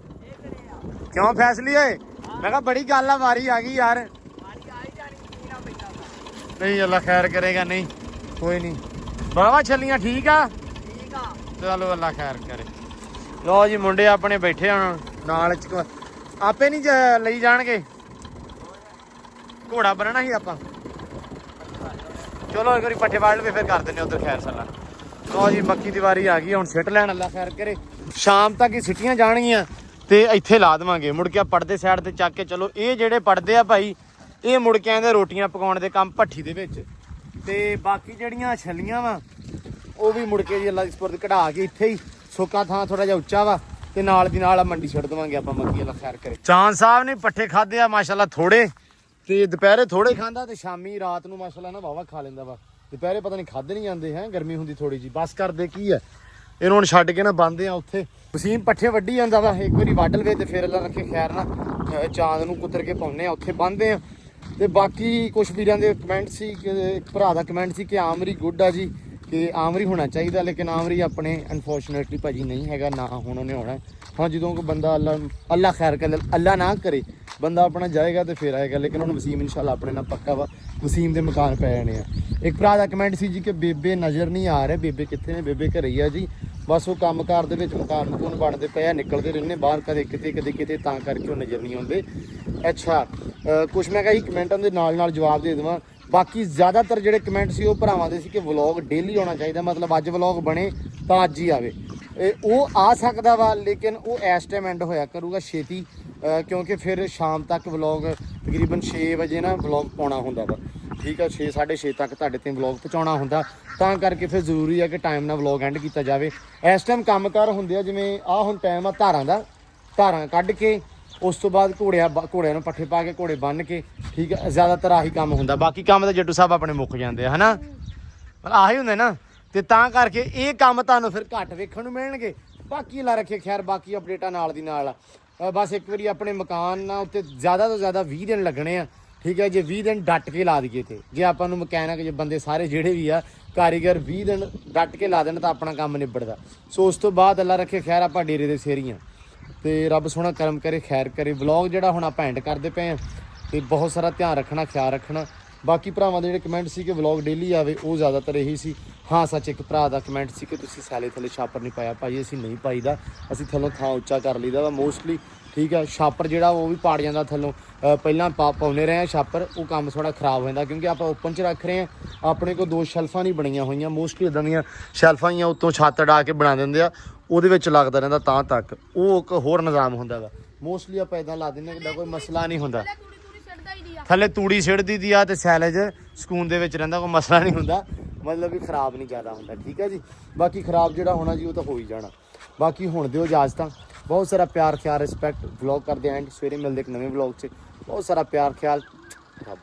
ਓਏ? ਮੈਂ ਕਿਹਾ ਬੜੀ ਗੱਲ ਆ, ਵਾਰੀ ਆ ਗਈ ਯਾਰ। ਨਹੀਂ ਅੱਲਾ ਖੈਰ ਕਰੇਗਾ। ਨਹੀਂ ਕੋਈ ਨਹੀਂ ਬਾਵਾ ਛੱਲੀਆਂ ਠੀਕ ਆ। ਚਲੋ ਅੱਲਾ ਖੈਰ ਕਰੇ। ਲਓ ਜੀ ਮੁੰਡੇ ਆਪਣੇ ਬੈਠੇ ਹੁਣ ਨਾਲ, ਆਪੇ ਨਹੀਂ ਲਈ ਜਾਣਗੇ, ਘੋੜਾ ਬੰਨਣਾ ਸੀ ਆਪਾਂ। ਚਲੋ ਇੱਕ ਵਾਰੀ ਪੱਠੇ ਵਾੜ ਲਵੇ ਫਿਰ ਕਰ ਦਿੰਦੇ ਉਧਰ ਖੈਰ ਸੱਲਾ। ਲਓ ਜੀ ਮੱਕੀ ਦੀ ਵਾਰੀ ਆ ਗਈ, ਹੁਣ ਸਿੱਟ ਲੈਣ ਅੱਲਾ ਖੈਰ ਕਰੇ। ਸ਼ਾਮ ਤੱਕ ਹੀ ਸਿੱਟੀਆਂ ਜਾਣਗੀਆਂ ਤੇ ਇੱਥੇ ਲਾ ਦੇਵਾਂਗੇ। ਮੁੜ ਕੇ ਪੜਦੇ ਸਾਈਡ ਤੇ ਚੱਕ ਕੇ ਚਲੋ। ਇਹ ਜਿਹੜੇ ਪੜਦੇ ਆ ਭਾਈ ਇਹ ਮੁੜ ਕੇ ਆਂਦੇ ਰੋਟੀਆਂ ਪਕਾਉਣ ਦੇ ਕੰਮ ਭੱਠੀ ਦੇ ਵਿੱਚ, ਤੇ ਬਾਕੀ ਜਿਹੜੀਆਂ ਛੱਲੀਆਂ ਵਾ ਉਹ ਵੀ ਮੁੜ ਕੇ ਜੀ ਅੱਲਾ ਦੀ ਸਪੁਰਦ ਕਢਾ ਕੇ ਇੱਥੇ ਹੀ ਸੁੱਕਾ ਥਾਂ ਥੋੜਾ ਜਿਹਾ ਉੱਚਾ ਵਾ, ਤੇ ਨਾਲ ਦੀ ਨਾਲ ਮੰਡੀ ਛੱਡ ਦੇਵਾਂਗੇ ਆਪਾਂ ਮੱਕੀ। ਅੱਲਾ ਖੈਰ ਕਰੇ। ਚਾਂਦ ਸਾਹਿਬ ਨੇ ਪੱਠੇ ਖਾਦੇ ਆ ਮਾਸ਼ਾਅੱਲਾ ਥੋੜੇ, ਤੇ ਦੁਪਹਿਰੇ ਥੋੜੇ ਖਾਂਦਾ ਤੇ ਸ਼ਾਮੀ ਰਾਤ ਨੂੰ ਮਾਸ਼ਾਅੱਲਾ ਨਾ ਵਾਵਾ ਖਾ ਲੈਂਦਾ ਵਾ। ਦੁਪਹਿਰੇ ਪਤਾ ਨਹੀਂ ਖਾਦੇ ਨਹੀਂ ਜਾਂਦੇ ਹੈ, ਗਰਮੀ ਹੁੰਦੀ ਥੋੜੀ ਜੀ। ਬਸ ਕਰਦੇ ਕੀ ਹੈ, ਇਹਨੂੰ ਹੁਣ ਛੱਡ ਕੇ ਨਾ ਬੰਨਦੇ ਆ ਉੱਥੇ। ਵਸੀਮ ਪੱਠੇ ਵੱਢੀ ਜਾਂਦਾ ਵਾ, ਇੱਕ ਵਾਰੀ ਵੱਢ ਲਵੇ ਤੇ ਫਿਰ ਅੱਲਾ ਰੱਖੇ ਖੈਰ ਨਾ ਚਾਂਦ ਨੂੰ ਕੁੱਤਰ ਕੇ ਪਾਉਂਦੇ ਆ, ਉੱਥੇ ਬੰਨਦੇ ਆ। ਤੇ ਬਾਕੀ ਕੁਛ ਵੀਰਾਂ ਦੇ ਕਮੈਂਟ ਸੀ, ਇੱਕ ਭਰਾ ਦਾ ਕਮੈਂਟ ਸੀ ਕਿ ਆਮਰੀ ਗੁੱਡ ਆ ਜੀ, ਕਿ ਆਮਰੀ ਹੋਣਾ ਚਾਹੀਦਾ, ਲੇਕਿਨ ਆਮਰੀ ਆਪਣੇ ਅਨਫੋਰਚੂਨੇਟਲੀ ਭਾਜੀ ਨਹੀਂ ਹੈਗਾ, ਨਾ ਹੁਣ ਉਹਨੇ ਹੋਣਾ। ਹਾਂ ਜਦੋਂ ਕੋਈ ਬੰਦਾ ਅੱਲਾ ਖੈਰ ਕਰ, ਅੱਲਾ ਨਾ ਕਰੇ ਬੰਦਾ ਆਪਣਾ ਜਾਏਗਾ ਤੇ ਫਿਰ ਆਏਗਾ, ਲੇਕਿਨ ਹੁਣ ਵਸੀਮ ਇਨਸ਼ਾਅੱਲਾ ਆਪਣੇ ਨਾਲ ਪੱਕਾ ਵਾ, ਵਸੀਮ ਦੇ ਮਕਾਨ ਪੈ ਜਾਣੇ ਆ। ਇੱਕ ਭਰਾ ਦਾ ਕਮੈਂਟ ਸੀ ਜੀ ਕਿ ਬੇਬੇ ਨਜ਼ਰ ਨਹੀਂ ਆ ਰਹੇ, ਬੇਬੇ ਕਿੱਥੇ ਨੇ? ਬੇਬੇ ਘਰੇ ਹੀ ਆ ਜੀ, ਬਸ ਉਹ ਕੰਮਕਾਰ ਦੇ ਵਿੱਚ ਮਕਾਨ ਮਕੂਨ ਬਣਦੇ ਪਏ ਆ, ਨਿਕਲਦੇ ਰਹਿੰਦੇ ਬਾਹਰ, ਕਦੇ ਕਿਤੇ ਕਦੇ ਕਿਤੇ, ਤਾਂ ਕਰਕੇ ਉਹ ਨਜ਼ਰ ਨਹੀਂ ਆਉਂਦੇ। ਅੱਛਾ ਕੁਛ ਮੈਂ ਕਿਹਾ ਕਮੈਂਟਾਂ ਦੇ ਨਾਲ ਜਵਾਬ ਦੇ ਦੇਵਾਂ। ਬਾਕੀ ਜ਼ਿਆਦਾਤਰ ਜਿਹੜੇ ਕਮੈਂਟ ਸੀ ਉਹ ਭਰਾਵਾਂ ਦੇ ਸੀ ਕਿ ਵਲੌਗ ਡੇਲੀ ਆਉਣਾ ਚਾਹੀਦਾ, ਮਤਲਬ ਅੱਜ ਵਲੌਗ ਬਣੇ ਤਾਂ ਅੱਜ ਹੀ ਆਵੇ। ਉਹ ਆ ਸਕਦਾ ਵਾ, ਲੇਕਿਨ ਉਹ ਇਸ ਟਾਈਮ ਐਂਡ ਹੋਇਆ ਕਰੂਗਾ ਛੇਤੀ, ਕਿਉਂਕਿ ਫਿਰ ਸ਼ਾਮ ਤੱਕ ਵਲੌਗ ਤਕਰੀਬਨ 6 ਵਜੇ ਨਾ ਵਲੌਗ ਪਾਉਣਾ ਹੁੰਦਾ ਵਾ, ਠੀਕ ਆ, 6 6:30 ਤੱਕ ਤੁਹਾਡੇ ਤੇ ਵਲੌਗ ਪਹੁੰਚਾਉਣਾ ਹੁੰਦਾ, ਤਾਂ ਕਰਕੇ ਫਿਰ ਜ਼ਰੂਰੀ ਹੈ ਕਿ ਟਾਈਮ ਨਾਲ ਵਲੌਗ ਐਂਡ ਕੀਤਾ ਜਾਵੇ। ਇਸ ਟਾਈਮ ਕੰਮਕਾਰ ਹੁੰਦੇ ਆ, ਜਿਵੇਂ ਆਹ ਹੁਣ ਟਾਈਮ ਆ ਧਾਰਾਂ ਦਾ, ਧਾਰਾਂ ਕੱਢ ਕੇ ਉਸ ਤੋਂ ਬਾਅਦ ਘੋੜਿਆਂ ਨੂੰ ਪੱਠੇ ਪਾ ਕੇ ਘੋੜੇ ਬੰਨ੍ਹ ਕੇ, ਠੀਕ ਹੈ, ਜ਼ਿਆਦਾਤਰ ਆਹੀ ਕੰਮ ਹੁੰਦਾ। ਬਾਕੀ ਕੰਮ ਤਾਂ ਜੱਟੂ ਸਾਹਿਬ ਆਪਣੇ ਮੁੱਕ ਜਾਂਦੇ ਆ, ਹਨਾ, ਆਹੀ ਹੁੰਦਾ ਨਾ, ਤੇ ਤਾਂ ਕਰਕੇ ਇਹ ਕੰਮ ਤੁਹਾਨੂੰ ਫਿਰ ਘੱਟ ਵੇਖਣ ਨੂੰ ਮਿਲਣਗੇ। ਬਾਕੀ ਲਾ ਰੱਖੇ ਖੈਰ, ਬਾਕੀ ਅਪਡੇਟਾਂ ਨਾਲ ਦੀ ਨਾਲ। ਬਸ ਇੱਕ ਵਾਰੀ ਆਪਣੇ ਮਕਾਨ ਨਾਲ ਉੱਤੇ ਜ਼ਿਆਦਾ ਤੋਂ ਜ਼ਿਆਦਾ 20 ਦਿਨ ਲੱਗਣੇ ਆ, ਠੀਕ ਹੈ। ਜੇ 20 ਦਿਨ ਡੱਟ ਕੇ ਲਾ ਦਈਏ ਤੇ, ਜੇ ਆਪਾਂ ਨੂੰ ਮਕੈਨਿਕ ਜੇ ਬੰਦੇ ਸਾਰੇ ਜਿਹੜੇ ਵੀ ਆ ਕਾਰੀਗਰ 20 ਦਿਨ ਡੱਟ ਕੇ ਲਾ ਦੇਣ ਤਾਂ ਆਪਣਾ ਕੰਮ ਨਿਬੜਦਾ। ਸੋ ਉਸ ਤੋਂ ਬਾਅਦ ਅੱਲਾ ਰੱਖੇ ਖੈਰ ਆਪਾਂ ਡੇਰੇ ਦੇ ਸੇਰੀਆਂ, ਤੇ ਰੱਬ ਸੋਹਣਾ ਕਰਮ ਕਰੇ, ਖੈਰ ਕਰੇ। ਵਲੌਗ ਜਿਹੜਾ ਹੁਣ ਆਪਾਂ ਐਂਡ ਕਰਦੇ ਪਏ ਆ, ਤੇ ਬਹੁਤ ਸਾਰਾ ਧਿਆਨ ਰੱਖਣਾ, ਖਿਆਲ ਰੱਖਣਾ। ਬਾਕੀ ਭਰਾਵਾਂ ਦੇ ਜਿਹੜੇ ਕਮੈਂਟ ਸੀ ਕਿ ਵਲੌਗ ਡੇਲੀ ਆਵੇ, ਉਹ ਜ਼ਿਆਦਾਤਰ ਇਹੀ ਸੀ। ਹਾਂ ਸੱਚ, ਇੱਕ ਭਰਾ ਦਾ ਕਮੈਂਟ ਸੀ ਕਿ ਤੁਸੀਂ ਸੈਲੇ ਥੱਲੇ ਛਾਪਰ ਨਹੀਂ ਪਾਇਆ। ਭਾਈ ਅਸੀਂ ਨਹੀਂ ਪਾਈਦਾ, ਅਸੀਂ ਥੱਲੋਂ ਥਾਂ ਉੱਚਾ ਕਰ ਲਈਦਾ ਵਾ ਮੋਸਟਲੀ, ਠੀਕ ਹੈ। ਛਾਪਰ ਜਿਹੜਾ ਉਹ ਵੀ ਪਾੜ ਜਾਂਦਾ ਥੱਲੋਂ, ਪਹਿਲਾਂ ਪਾਉਂਦੇ ਰਹੇ ਆ ਛਾਪਰ, ਉਹ ਕੰਮ ਥੋੜਾ ਖਰਾਬ ਹੋ ਜਾਂਦਾ ਕਿਉਂਕਿ ਆਪਾਂ ਓਪਨ 'ਚ ਰੱਖ ਰਹੇ ਆ। ਆਪਣੇ ਕੋਲ 2 ਸ਼ੈਲਫਾਂ ਨਹੀਂ ਬਣੀਆਂ ਹੋਈਆਂ, ਮੋਸਟਲੀ ਇੱਦਾਂ ਦੀਆਂ ਸ਼ੈਲਫਾਂ ਹੀ ਆ, ਉੱਤੋਂ ਛੱਤ ਡਾ ਕੇ ਬਣਾ ਦਿੰਦੇ ਆ, ਉਹਦੇ ਵਿੱਚ ਲੱਗਦਾ ਰਹਿੰਦਾ ਤਾਂ ਤੱਕ, ਉਹ ਇੱਕ ਹੋਰ ਨਿਜ਼ਾਮ ਹੁੰਦਾ ਵਾ। ਮੋਸਟਲੀ ਆਪਾਂ ਇੱਦਾਂ ਲਾ ਦਿੰਦੇ ਕਿ ਕੋਈ ਮਸਲਾ ਨਹੀਂ ਹੁੰਦਾ, ਥੱਲੇ ਤੂੜੀ ਸਿੱਟਦੀ ਦੀ ਆ ਤੇ ਸੈਲੇਜ ਸਕੂਨ ਦੇ ਵਿੱਚ ਰਹਿੰਦਾ, ਕੋਈ ਮਸਲਾ ਨਹੀਂ ਹੁੰਦਾ, ਮਤਲਬ ਕਿ ਖਰਾਬ ਨਹੀਂ ਜ਼ਿਆਦਾ ਹੁੰਦਾ, ਠੀਕ ਹੈ ਜੀ। ਬਾਕੀ ਖਰਾਬ ਜਿਹੜਾ ਹੋਣਾ ਜੀ ਉਹ ਤਾਂ ਹੋ ਹੀ ਜਾਣਾ। ਬਾਕੀ ਹੁਣ ਦਿਓ ਇਜਾਜ਼ਤਾਂ, ਬਹੁਤ ਸਾਰਾ ਪਿਆਰ ਖਿਆਲ, ਰਿਸਪੈਕਟ। ਵਲੌਗ ਕਰਦੇ ਐਂਡ, ਸਵੇਰੇ ਮਿਲਦੇ ਇੱਕ ਨਵੇਂ ਵਲੌਗ 'ਚ। ਬਹੁਤ ਸਾਰਾ ਪਿਆਰ ਖਿਆਲ, ਰੱਬ